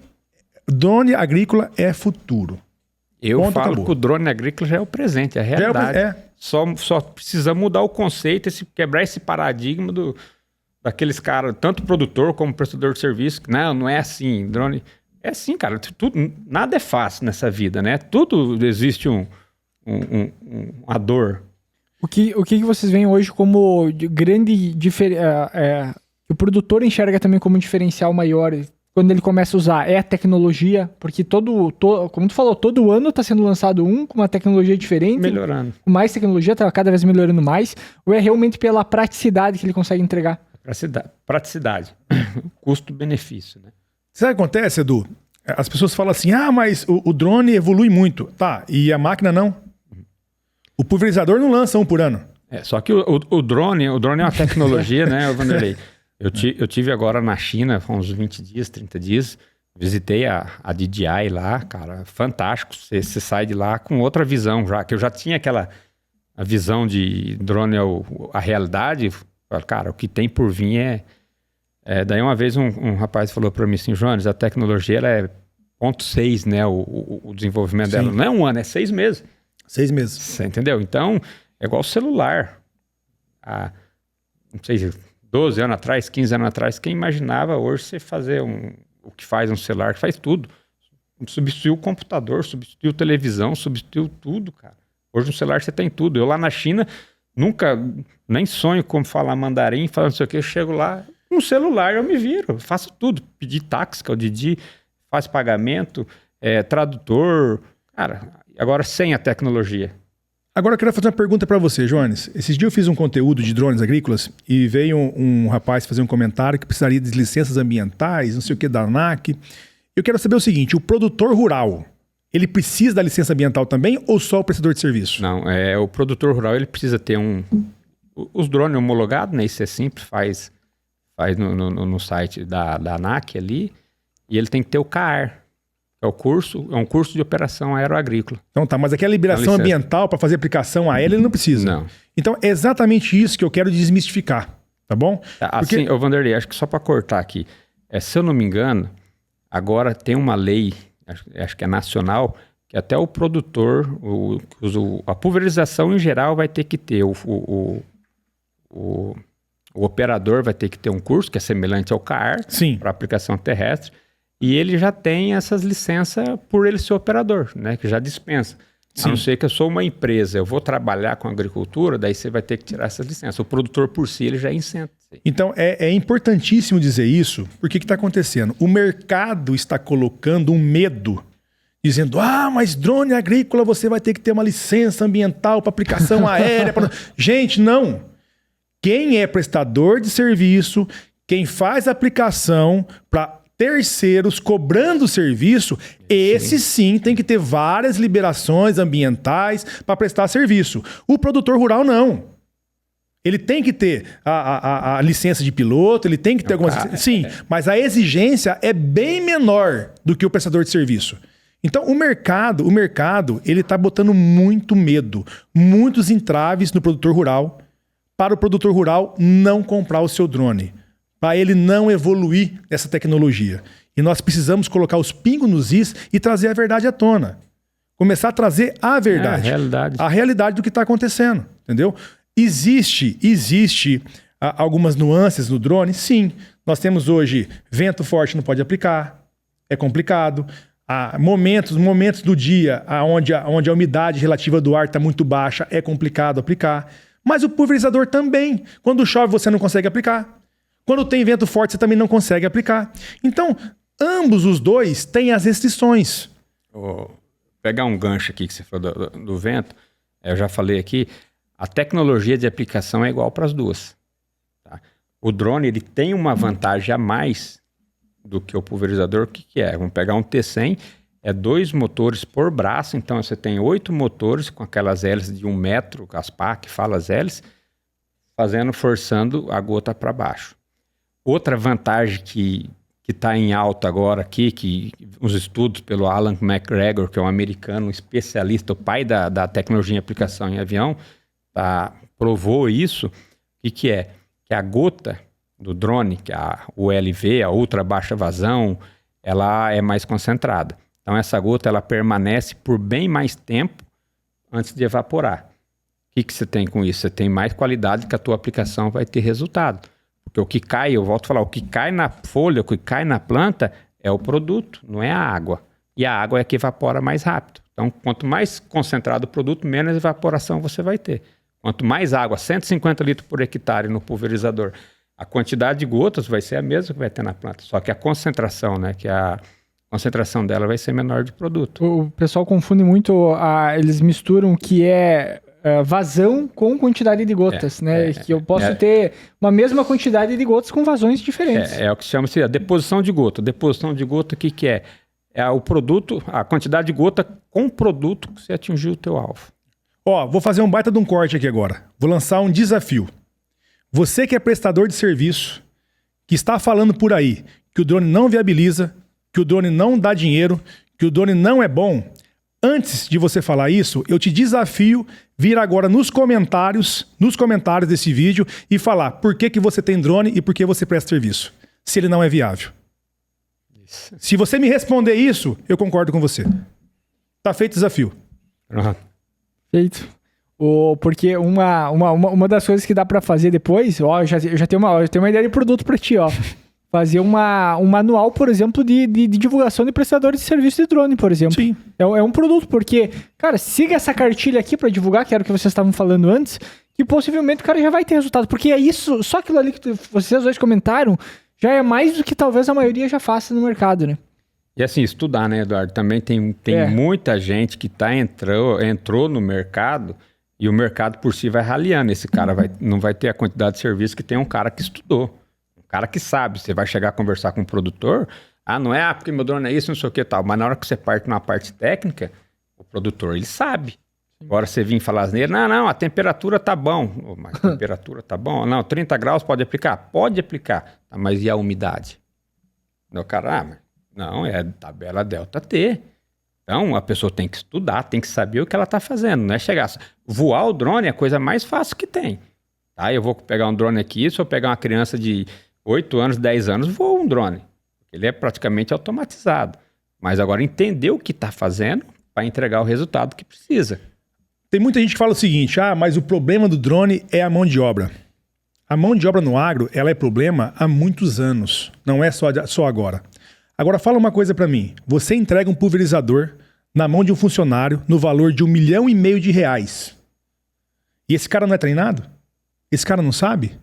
Speaker 1: agrícola é futuro.
Speaker 3: Eu falo que o drone agrícola já é o presente, é a realidade. Só precisa mudar o conceito, quebrar esse paradigma daqueles caras, tanto produtor como prestador de serviço, não é assim, drone. É assim, cara, nada é fácil nessa vida, né? Tudo existe uma dor.
Speaker 2: O que vocês veem hoje como grande diferença, o produtor enxerga também como um diferencial maior quando ele começa a usar é a tecnologia, porque como tu falou, todo ano está sendo lançado com uma tecnologia diferente.
Speaker 3: Melhorando.
Speaker 2: Com mais tecnologia, está cada vez melhorando mais, ou é realmente pela praticidade que ele consegue entregar?
Speaker 3: Praticidade. Custo-benefício, né?
Speaker 1: Sabe o que acontece, Edu? As pessoas falam assim, mas o drone evolui muito. Tá, e a máquina não? O pulverizador não lança um por ano.
Speaker 3: Só que o drone é uma tecnologia, né, Vanderlei? Eu tive agora na China, há uns 20 dias, 30 dias, visitei a DJI lá, cara, fantástico. Você sai de lá com outra visão já, que eu já tinha a visão de drone, a realidade. Cara, o que tem por vir daí uma vez um rapaz falou para mim assim, Jones, a tecnologia ela é 0.6, né, o desenvolvimento
Speaker 1: Sim.
Speaker 3: dela. Não é um ano, é 6 meses. 6 meses. Você entendeu? Então, é igual o celular. Não sei, 12 anos atrás, 15 anos atrás, quem imaginava hoje você fazer o que faz um celular, que faz tudo. Substituiu o computador, substituiu televisão, substituiu tudo, cara. Hoje no celular você tem tudo. Eu lá na China, nem sonho como falar mandarim, falar não sei o que, eu chego lá, no celular eu me viro, faço tudo. Pedir táxi, que é o Didi, faz pagamento, tradutor, cara, agora sem a tecnologia.
Speaker 1: Agora eu quero fazer uma pergunta para você, Jones. Esses dias eu fiz um conteúdo de drones agrícolas e veio um rapaz fazer um comentário que precisaria de licenças ambientais, não sei o que, da ANAC. Eu quero saber o seguinte, o produtor rural, ele precisa da licença ambiental também ou só o prestador de serviço?
Speaker 3: Não, o produtor rural ele precisa ter os drones homologados, né? Isso é simples, faz no site da ANAC ali, e ele tem que ter o CAAR. É um curso de operação aeroagrícola.
Speaker 1: Então tá, mas aquela liberação ambiental para fazer aplicação aérea ele não precisa.
Speaker 3: Não.
Speaker 1: Então é exatamente isso que eu quero desmistificar, tá bom?
Speaker 3: Assim, Vanderlei, acho que só para cortar aqui, se eu não me engano, agora tem uma lei, acho que é nacional, que até o produtor, a pulverização em geral vai ter que ter, o operador vai ter que ter um curso que é semelhante ao CAAR, para aplicação terrestre, e ele já tem essas licenças por ele ser operador, né? Que já dispensa. Sim. A não ser que eu sou uma empresa, eu vou trabalhar com agricultura, daí você vai ter que tirar essas licenças. O produtor por si, ele já isenta.
Speaker 1: Então, é importantíssimo dizer isso, porque o que está acontecendo? O mercado está colocando um medo, dizendo, mas drone agrícola você vai ter que ter uma licença ambiental para aplicação aérea. Gente, não. Quem é prestador de serviço, quem faz a aplicação para terceiros cobrando serviço, esse sim tem que ter várias liberações ambientais para prestar serviço. O produtor rural não. Ele tem que ter a licença de piloto, ele tem que ter algumas... Sim, mas a exigência é bem menor do que o prestador de serviço. Então, o mercado, ele está botando muito medo, muitos entraves no produtor rural, para o produtor rural não comprar o seu drone, para ele não evoluir essa tecnologia. E nós precisamos colocar os pingos nos is e trazer a verdade à tona. Começar a trazer a verdade. A realidade do que está acontecendo, entendeu? Existe algumas nuances no drone? Sim. Nós temos hoje vento forte não pode aplicar, é complicado. Há momentos do dia onde a umidade relativa do ar está muito baixa, é complicado aplicar. Mas o pulverizador também. Quando chove você não consegue aplicar. Quando tem vento forte, você também não consegue aplicar. Então, ambos os dois têm as restrições.
Speaker 3: Vou pegar um gancho aqui que você falou do vento. Eu já falei aqui, a tecnologia de aplicação é igual para as duas. Tá? O drone ele tem uma vantagem a mais do que o pulverizador. O que é? Vamos pegar um T100, 2 motores por braço. Então, você tem 8 motores com aquelas hélices de 1 metro, as pá, que fala as hélices, forçando a gota para baixo. Outra vantagem que está em alta agora aqui, que os estudos pelo Alan McGregor, que é um americano especialista, o pai da tecnologia em aplicação em avião, provou isso. O que é? Que a gota do drone, que é a ULV, a ultra baixa vazão, ela é mais concentrada. Então essa gota ela permanece por bem mais tempo antes de evaporar. O que você tem com isso? Você tem mais qualidade que a tua aplicação vai ter resultado. Porque o que cai, eu volto a falar, o que cai na folha, o que cai na planta é o produto, não é a água. E a água é que evapora mais rápido. Então, quanto mais concentrado o produto, menos evaporação você vai ter. Quanto mais água, 150 litros por hectare no pulverizador, a quantidade de gotas vai ser a mesma que vai ter na planta. Só que a concentração, né, que a concentração dela vai ser menor de produto.
Speaker 2: O pessoal confunde muito, eles misturam o que é vazão com quantidade de gotas, né? Que eu posso ter uma mesma quantidade de gotas com vazões diferentes.
Speaker 3: É o que se chama a deposição de gota. Deposição de gota, o que é? É o produto, a quantidade de gota com o produto que você atingiu o teu alvo.
Speaker 1: Ó, vou fazer um baita de um corte aqui agora. Vou lançar um desafio. Você que é prestador de serviço, que está falando por aí que o drone não viabiliza, que o drone não dá dinheiro, que o drone não é bom, antes de você falar isso, eu te desafio vir agora nos comentários desse vídeo e falar por que você tem drone e por que você presta serviço, se ele não é viável. Isso. Se você me responder isso, eu concordo com você. Tá feito o desafio.
Speaker 3: Uhum.
Speaker 2: Feito. Porque uma das coisas que dá pra fazer depois, ó, eu já tenho uma ideia de produto pra ti, ó. Fazer um manual, por exemplo, de divulgação de prestadores de serviço de drone, por exemplo.
Speaker 1: Sim.
Speaker 2: É um produto, porque, cara, siga essa cartilha aqui pra divulgar, que era o que vocês estavam falando antes, que possivelmente o cara já vai ter resultado. Porque é isso, só aquilo ali que vocês dois comentaram, já é mais do que talvez a maioria já faça no mercado, né?
Speaker 3: E assim, estudar, né, Eduardo? Também tem muita gente que entrou no mercado e o mercado por si vai raliando. Esse cara não vai ter a quantidade de serviço que tem um cara que estudou. Cara que sabe, você vai chegar a conversar com o produtor, não é porque meu drone é isso, não sei o que tal, mas na hora que você parte numa parte técnica, o produtor, ele sabe. Agora você vir falar nele, não, a temperatura tá bom, mas a temperatura tá bom, não, 30 graus pode aplicar? Pode aplicar, mas e a umidade? O cara, não, é tabela delta T. Então, a pessoa tem que estudar, tem que saber o que ela tá fazendo, não é chegar, voar o drone é a coisa mais fácil que tem. Tá, eu vou pegar um drone aqui, se eu pegar uma criança de 8 anos, 10 anos, voa um drone. Ele é praticamente automatizado. Mas agora entender o que está fazendo para entregar o resultado que precisa.
Speaker 1: Tem muita gente que fala o seguinte, mas o problema do drone é a mão de obra. A mão de obra no agro, ela é problema há muitos anos. Não é só agora. Agora fala uma coisa para mim. Você entrega um pulverizador na mão de um funcionário no valor de R$1,5 milhão. E esse cara não é treinado? Esse cara não sabe?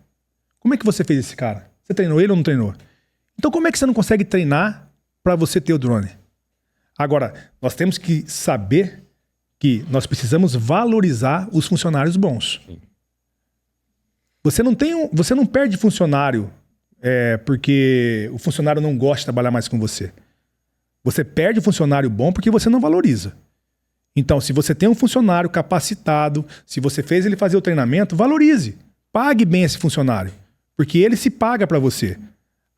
Speaker 1: Como é que você fez esse cara? Você treinou ele ou não treinou? Então como é que você não consegue treinar para você ter o drone? Agora, nós temos que saber que nós precisamos valorizar os funcionários bons. Você não perde funcionário porque o funcionário não gosta de trabalhar mais com você. Você perde o funcionário bom porque você não valoriza. Então, se você tem um funcionário capacitado, se você fez ele fazer o treinamento, valorize. Pague bem esse funcionário, porque ele se paga para você.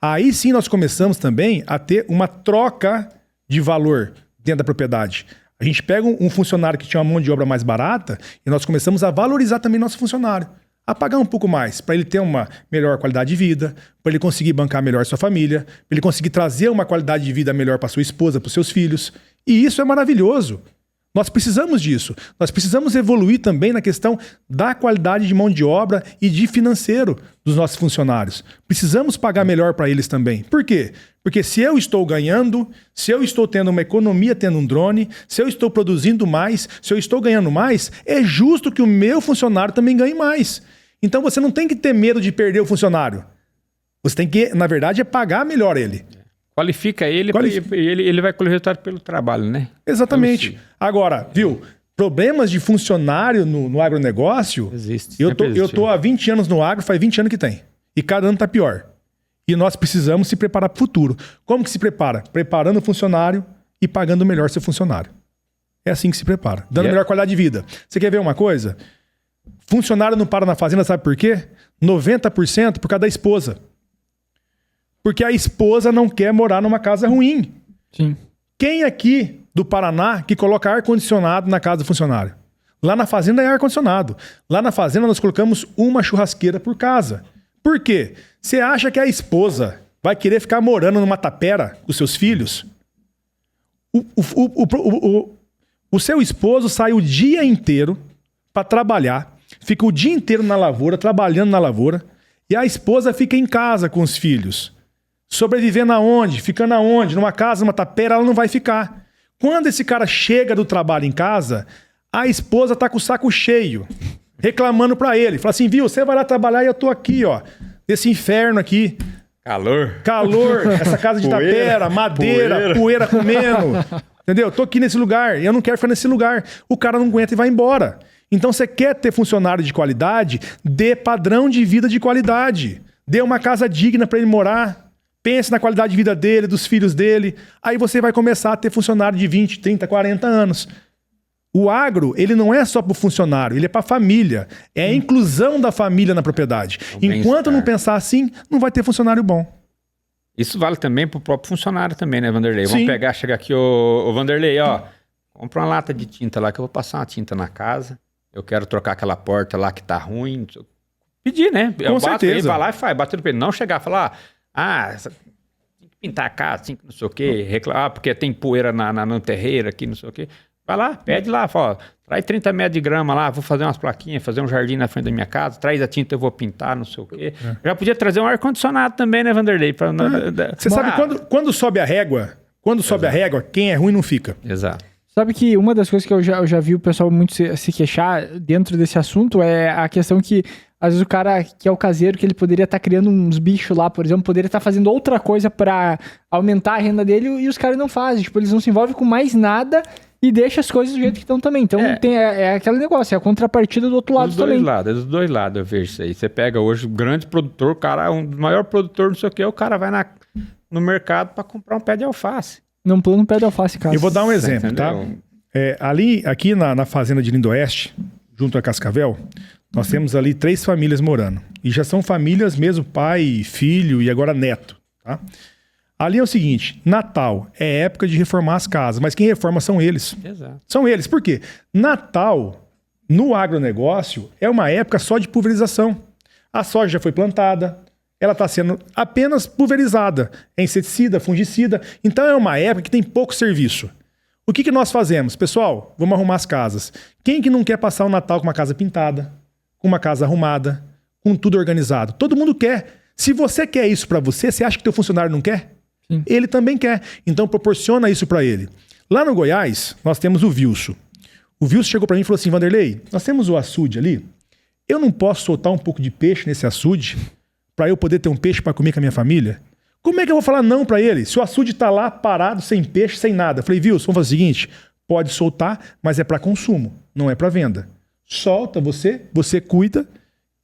Speaker 1: Aí sim nós começamos também a ter uma troca de valor dentro da propriedade. A gente pega um funcionário que tinha uma mão de obra mais barata e nós começamos a valorizar também nosso funcionário. A pagar um pouco mais, para ele ter uma melhor qualidade de vida, para ele conseguir bancar melhor sua família, para ele conseguir trazer uma qualidade de vida melhor para sua esposa, para os seus filhos. E isso é maravilhoso. Nós precisamos disso. Nós precisamos evoluir também na questão da qualidade de mão de obra e de financeiro dos nossos funcionários. Precisamos pagar melhor para eles também. Por quê? Porque se eu estou ganhando, se eu estou tendo uma economia tendo um drone, se eu estou produzindo mais, se eu estou ganhando mais, é justo que o meu funcionário também ganhe mais. Então você não tem que ter medo de perder o funcionário. Você tem que, na verdade, pagar melhor ele.
Speaker 3: Qualifica ele, ele vai colher resultado pelo trabalho, né?
Speaker 1: Exatamente.
Speaker 3: Então,
Speaker 1: agora, viu, problemas de funcionário no agronegócio,
Speaker 3: existe.
Speaker 1: Eu tô há 20 anos no agro, faz 20 anos que tem. E cada ano tá pior. E nós precisamos se preparar para o futuro. Como que se prepara? Preparando o funcionário e pagando melhor seu funcionário. É assim que se prepara. Dando melhor qualidade de vida. Você quer ver uma coisa? Funcionário não para na fazenda, sabe por quê? 90% por causa da esposa. Porque a esposa não quer morar numa casa ruim.
Speaker 2: Sim.
Speaker 1: Quem aqui do Paraná que coloca ar-condicionado na casa do funcionário? Lá na fazenda é ar-condicionado. Lá na fazenda nós colocamos uma churrasqueira por casa. Por quê? Você acha que a esposa vai querer ficar morando numa tapera com seus filhos? O seu esposo sai o dia inteiro para trabalhar, fica o dia inteiro na lavoura, trabalhando na lavoura. E a esposa fica em casa com os filhos. Sobrevivendo aonde? Ficando aonde? Numa casa, numa tapera, ela não vai ficar. Quando esse cara chega do trabalho em casa, a esposa tá com o saco cheio, reclamando pra ele. Fala assim, viu, você vai lá trabalhar e eu tô aqui, ó, nesse inferno aqui. Calor, essa casa de tapera, madeira, poeira comendo. Entendeu? Eu tô aqui nesse lugar e eu não quero ficar nesse lugar. O cara não aguenta e vai embora. Então você quer ter funcionário de qualidade? Dê padrão de vida de qualidade. Dê uma casa digna pra ele morar. Pense na qualidade de vida dele, dos filhos dele. Aí você vai começar a ter funcionário de 20, 30, 40 anos. O agro, ele não é só para o funcionário, ele é para a família. É a inclusão da família na propriedade. Enquanto não pensar assim, não vai ter funcionário bom.
Speaker 3: Isso vale também para o próprio funcionário também, né, Vanderlei?
Speaker 1: Sim.
Speaker 3: Vamos chegar aqui, ô Vanderlei, ó. Compra uma lata de tinta lá, que eu vou passar uma tinta na casa. Eu quero trocar aquela porta lá que tá ruim. Pedir, né?
Speaker 1: Com certeza.
Speaker 3: Ele vai lá e faz, bater no peito. Não chegar e falar, tem que pintar a casa, assim, não sei o quê. Reclamar, porque tem poeira no terreiro aqui, não sei o quê. Vai lá, pede lá, fala, traz 30 metros de grama lá, vou fazer umas plaquinhas, fazer um jardim na frente da minha casa, traz a tinta, eu vou pintar, não sei o quê. Já podia trazer um ar-condicionado também, né, Vanderlei?
Speaker 1: Você sabe, quando sobe a régua, quem é ruim não fica.
Speaker 3: Exato.
Speaker 2: Sabe que uma das coisas que eu já vi o pessoal muito se queixar dentro desse assunto é a questão que, às vezes, o cara que é o caseiro, que ele poderia estar criando uns bichos lá, por exemplo, poderia estar fazendo outra coisa para aumentar a renda dele e os caras não fazem. Tipo, eles não se envolvem com mais nada e deixam as coisas do jeito que estão também. Então, é aquele negócio, é a contrapartida do outro lado também.
Speaker 3: Dos dois lados eu vejo isso aí. Você pega hoje o grande produtor, o cara, um maior produtor, não sei o quê, o cara vai no mercado para comprar um pé de alface.
Speaker 2: Não planta um pé de alface, cara.
Speaker 1: Eu vou dar um exemplo, tá? Aqui na fazenda de Lindoeste, junto a Cascavel, nós temos ali 3 famílias morando. E já são famílias mesmo, pai, filho e agora neto, tá? Ali é o seguinte, Natal é época de reformar as casas, mas quem reforma são eles.
Speaker 3: Exato.
Speaker 1: São eles. Por quê? Natal, no agronegócio, é uma época só de pulverização. A soja já foi plantada, ela está sendo apenas pulverizada. É inseticida, fungicida. Então é uma época que tem pouco serviço. O que nós fazemos? Pessoal, vamos arrumar as casas. Quem que não quer passar o Natal com uma casa pintada, com uma casa arrumada, com tudo organizado? Todo mundo quer. Se você quer isso para você, você acha que teu funcionário não quer? Sim. Ele também quer. Então proporciona isso para ele. Lá no Goiás, nós temos o Wilson. O Wilson chegou para mim e falou assim, Vanderlei, nós temos o açude ali. Eu não posso soltar um pouco de peixe nesse açude para eu poder ter um peixe para comer com a minha família? Como é que eu vou falar não para ele? Se o açude tá lá parado, sem peixe, sem nada. Eu falei, Wilson, vamos fazer o seguinte, pode soltar, mas é para consumo, não é para venda. Solta você cuida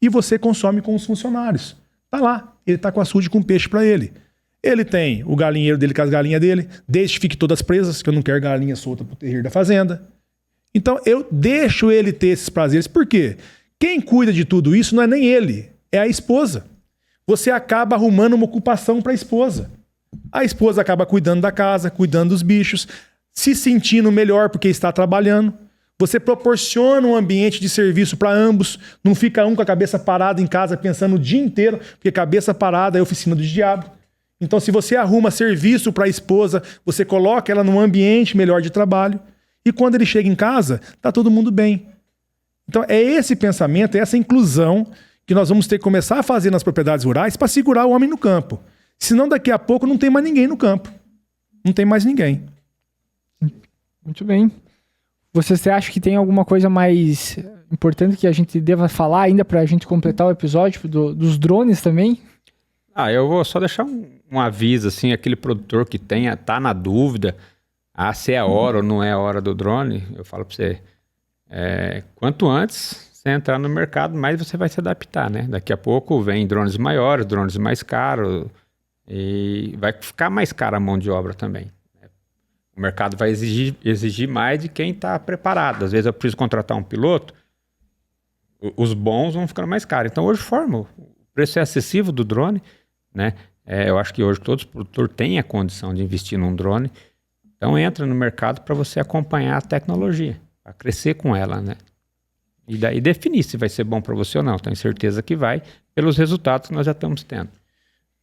Speaker 1: e você consome com os funcionários. Tá lá, ele tá com açude com peixe para ele. Ele tem o galinheiro dele com as galinhas dele, desde que fiquem todas presas, que eu não quero galinha solta pro terreiro da fazenda. Então eu deixo ele ter esses prazeres. Por quê? Quem cuida de tudo isso não é nem ele, é a esposa. Você acaba arrumando uma ocupação para a esposa. A esposa acaba cuidando da casa, cuidando dos bichos, se sentindo melhor porque está trabalhando. Você proporciona um ambiente de serviço para ambos. Não fica um com a cabeça parada em casa pensando o dia inteiro, porque cabeça parada é oficina do diabo. Então, se você arruma serviço para a esposa, você coloca ela num ambiente melhor de trabalho. E quando ele chega em casa, está todo mundo bem. Então, é esse pensamento, é essa inclusão que nós vamos ter que começar a fazer nas propriedades rurais para segurar o homem no campo. Senão, daqui a pouco, não tem mais ninguém no campo. Não tem mais ninguém.
Speaker 2: Muito bem. Você acha que tem alguma coisa mais importante que a gente deva falar ainda para a gente completar o episódio dos drones também?
Speaker 3: Eu vou só deixar um aviso, assim, aquele produtor que tá na dúvida, se é a hora ou não é a hora do drone, eu falo para você, quanto antes você entrar no mercado, mais você vai se adaptar, né? Daqui a pouco vem drones maiores, drones mais caros, e vai ficar mais cara a mão de obra também. O mercado vai exigir mais de quem está preparado. Às vezes eu preciso contratar um piloto, os bons vão ficando mais caros. Então hoje o preço é acessível do drone, né? Eu acho que hoje todos os produtores têm a condição de investir num drone. Então entra no mercado para você acompanhar a tecnologia, para crescer com ela, né? E daí definir se vai ser bom para você ou não. Tenho certeza que vai, pelos resultados que nós já estamos tendo.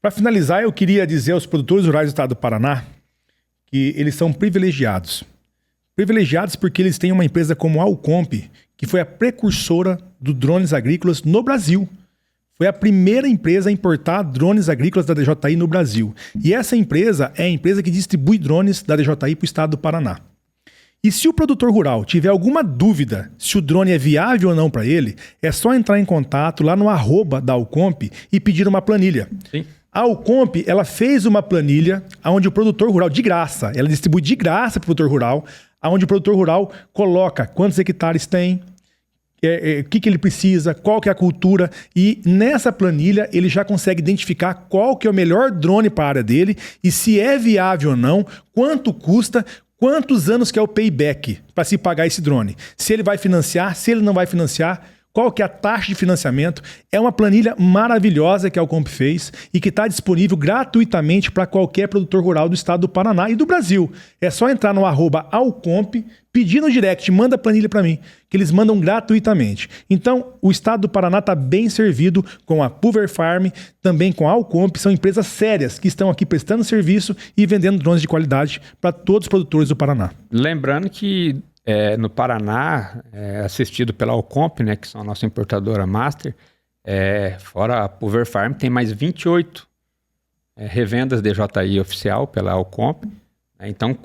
Speaker 1: Para finalizar, eu queria dizer aos produtores rurais do estado do Paraná que eles são privilegiados. Privilegiados porque eles têm uma empresa como a Alcomp, que foi a precursora dos drones agrícolas no Brasil. foi a primeira empresa a importar drones agrícolas da DJI no Brasil. E essa empresa é a empresa que distribui drones da DJI para o estado do Paraná. E se o produtor rural tiver alguma dúvida se o drone é viável ou não para ele, é só entrar em contato lá no @ da Alcomp e pedir uma planilha.
Speaker 3: Sim.
Speaker 1: A Alcomp, ela fez uma planilha onde o produtor rural, de graça, ela distribui de graça para o produtor rural, onde o produtor rural coloca quantos hectares tem, o que ele precisa, qual que é a cultura, e nessa planilha ele já consegue identificar qual que é o melhor drone para a área dele e se é viável ou não, quanto custa, quantos anos que é o payback para se pagar esse drone. Se ele vai financiar, se ele não vai financiar, qual que é a taxa de financiamento. É uma planilha maravilhosa que a Alcomp fez e que está disponível gratuitamente para qualquer produtor rural do estado do Paraná e do Brasil. É só entrar no @Alcomp, pedir no direct, manda a planilha para mim, que eles mandam gratuitamente. Então, o estado do Paraná está bem servido com a Pulver Farm, também com a Alcomp, são empresas sérias que estão aqui prestando serviço e vendendo drones de qualidade para todos os produtores do Paraná.
Speaker 3: Lembrando que no Paraná, assistido pela Alcomp, né, que são a nossa importadora master, fora a Pulver Farm, tem mais 28 revendas DJI oficial pela Alcomp. Então,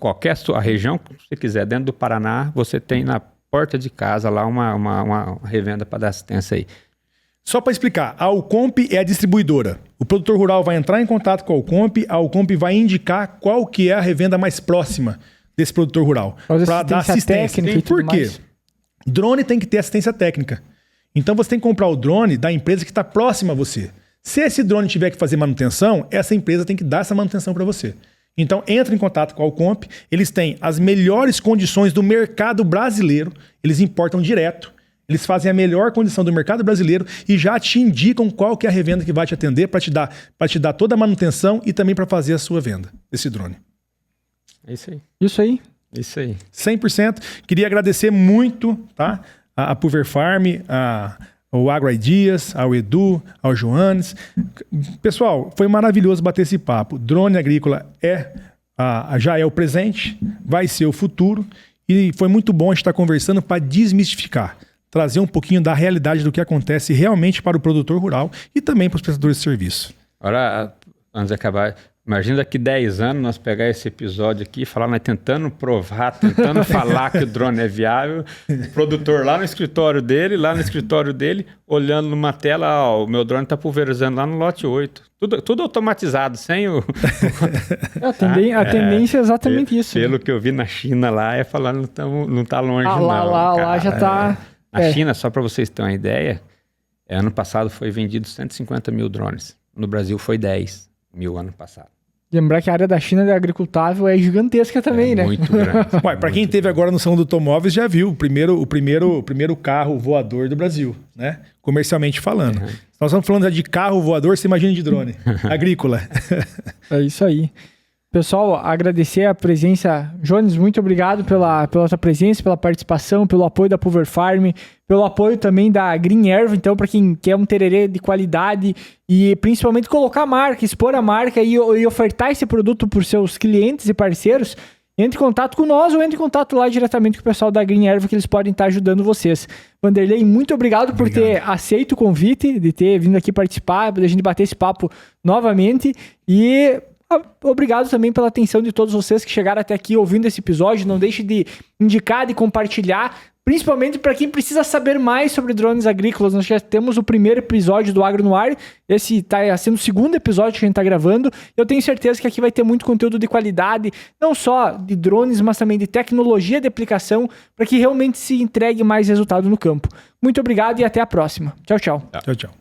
Speaker 3: a região que você quiser dentro do Paraná, você tem na porta de casa lá uma revenda para dar assistência aí.
Speaker 1: Só para explicar, a Alcomp é a distribuidora. O produtor rural vai entrar em contato com a Alcomp vai indicar qual que é a revenda mais próxima desse produtor rural, para dar assistência. Por quê? Mais. Drone tem que ter assistência técnica. Então você tem que comprar o drone da empresa que está próxima a você. Se esse drone tiver que fazer manutenção, essa empresa tem que dar essa manutenção para você. Então entre em contato com a Alcomp, eles têm as melhores condições do mercado brasileiro, eles importam direto, eles fazem a melhor condição do mercado brasileiro e já te indicam qual que é a revenda que vai te atender para te dar toda a manutenção e também para fazer a sua venda desse drone.
Speaker 3: É isso aí.
Speaker 2: Isso aí.
Speaker 3: Isso aí.
Speaker 1: 100%. Queria agradecer muito, tá? A Pulver Farm, ao Agro Ideas, ao Edu, ao Joanes. Pessoal, foi maravilhoso bater esse papo. Drone agrícola já é o presente, vai ser o futuro. E foi muito bom a gente estar conversando para desmistificar, trazer um pouquinho da realidade do que acontece realmente para o produtor rural e também para os prestadores de serviço.
Speaker 3: Agora, antes de acabar, imagina daqui 10 anos nós pegar esse episódio aqui e falar, nós tentando provar, tentando falar que o drone é viável, o produtor lá no escritório dele, olhando numa tela, o meu drone está pulverizando lá no lote 8. Tudo automatizado, sem o...
Speaker 2: A tendência é exatamente isso.
Speaker 3: Pelo que eu vi na China lá, falar não está longe não.
Speaker 2: Lá já está...
Speaker 3: Na China, só para vocês terem uma ideia, ano passado foi vendido 150 mil drones. No Brasil foi 10 mil ano passado.
Speaker 2: Lembrar que a área da China de agricultável é gigantesca também, né?
Speaker 3: Muito grande.
Speaker 1: Para quem teve agora no Salão do Automóveis, já viu o primeiro carro voador do Brasil, né? Comercialmente falando. Uhum. Nós estamos falando de carro voador, você imagina de drone agrícola.
Speaker 2: É isso aí. Pessoal, agradecer a presença. Jones, muito obrigado pela sua presença, pela participação, pelo apoio da Pulver Farm, pelo apoio também da Green Erva. Então, para quem quer um tererê de qualidade e principalmente colocar a marca, expor a marca e ofertar esse produto por seus clientes e parceiros, entre em contato com nós ou entre em contato lá diretamente com o pessoal da Green Erva, que eles podem estar ajudando vocês. Vanderlei, muito obrigado por ter aceito o convite, de ter vindo aqui participar, da gente bater esse papo novamente e... Obrigado também pela atenção de todos vocês que chegaram até aqui ouvindo esse episódio. Não deixe de indicar, de compartilhar, principalmente para quem precisa saber mais sobre drones agrícolas. Nós já temos o primeiro episódio do Agro no Ar. Esse está sendo o segundo episódio que a gente está gravando. Eu tenho certeza que aqui vai ter muito conteúdo de qualidade, não só de drones, mas também de tecnologia de aplicação, para que realmente se entregue mais resultado no campo. Muito obrigado e até a próxima. Tchau, tchau.
Speaker 1: Tchau, tchau.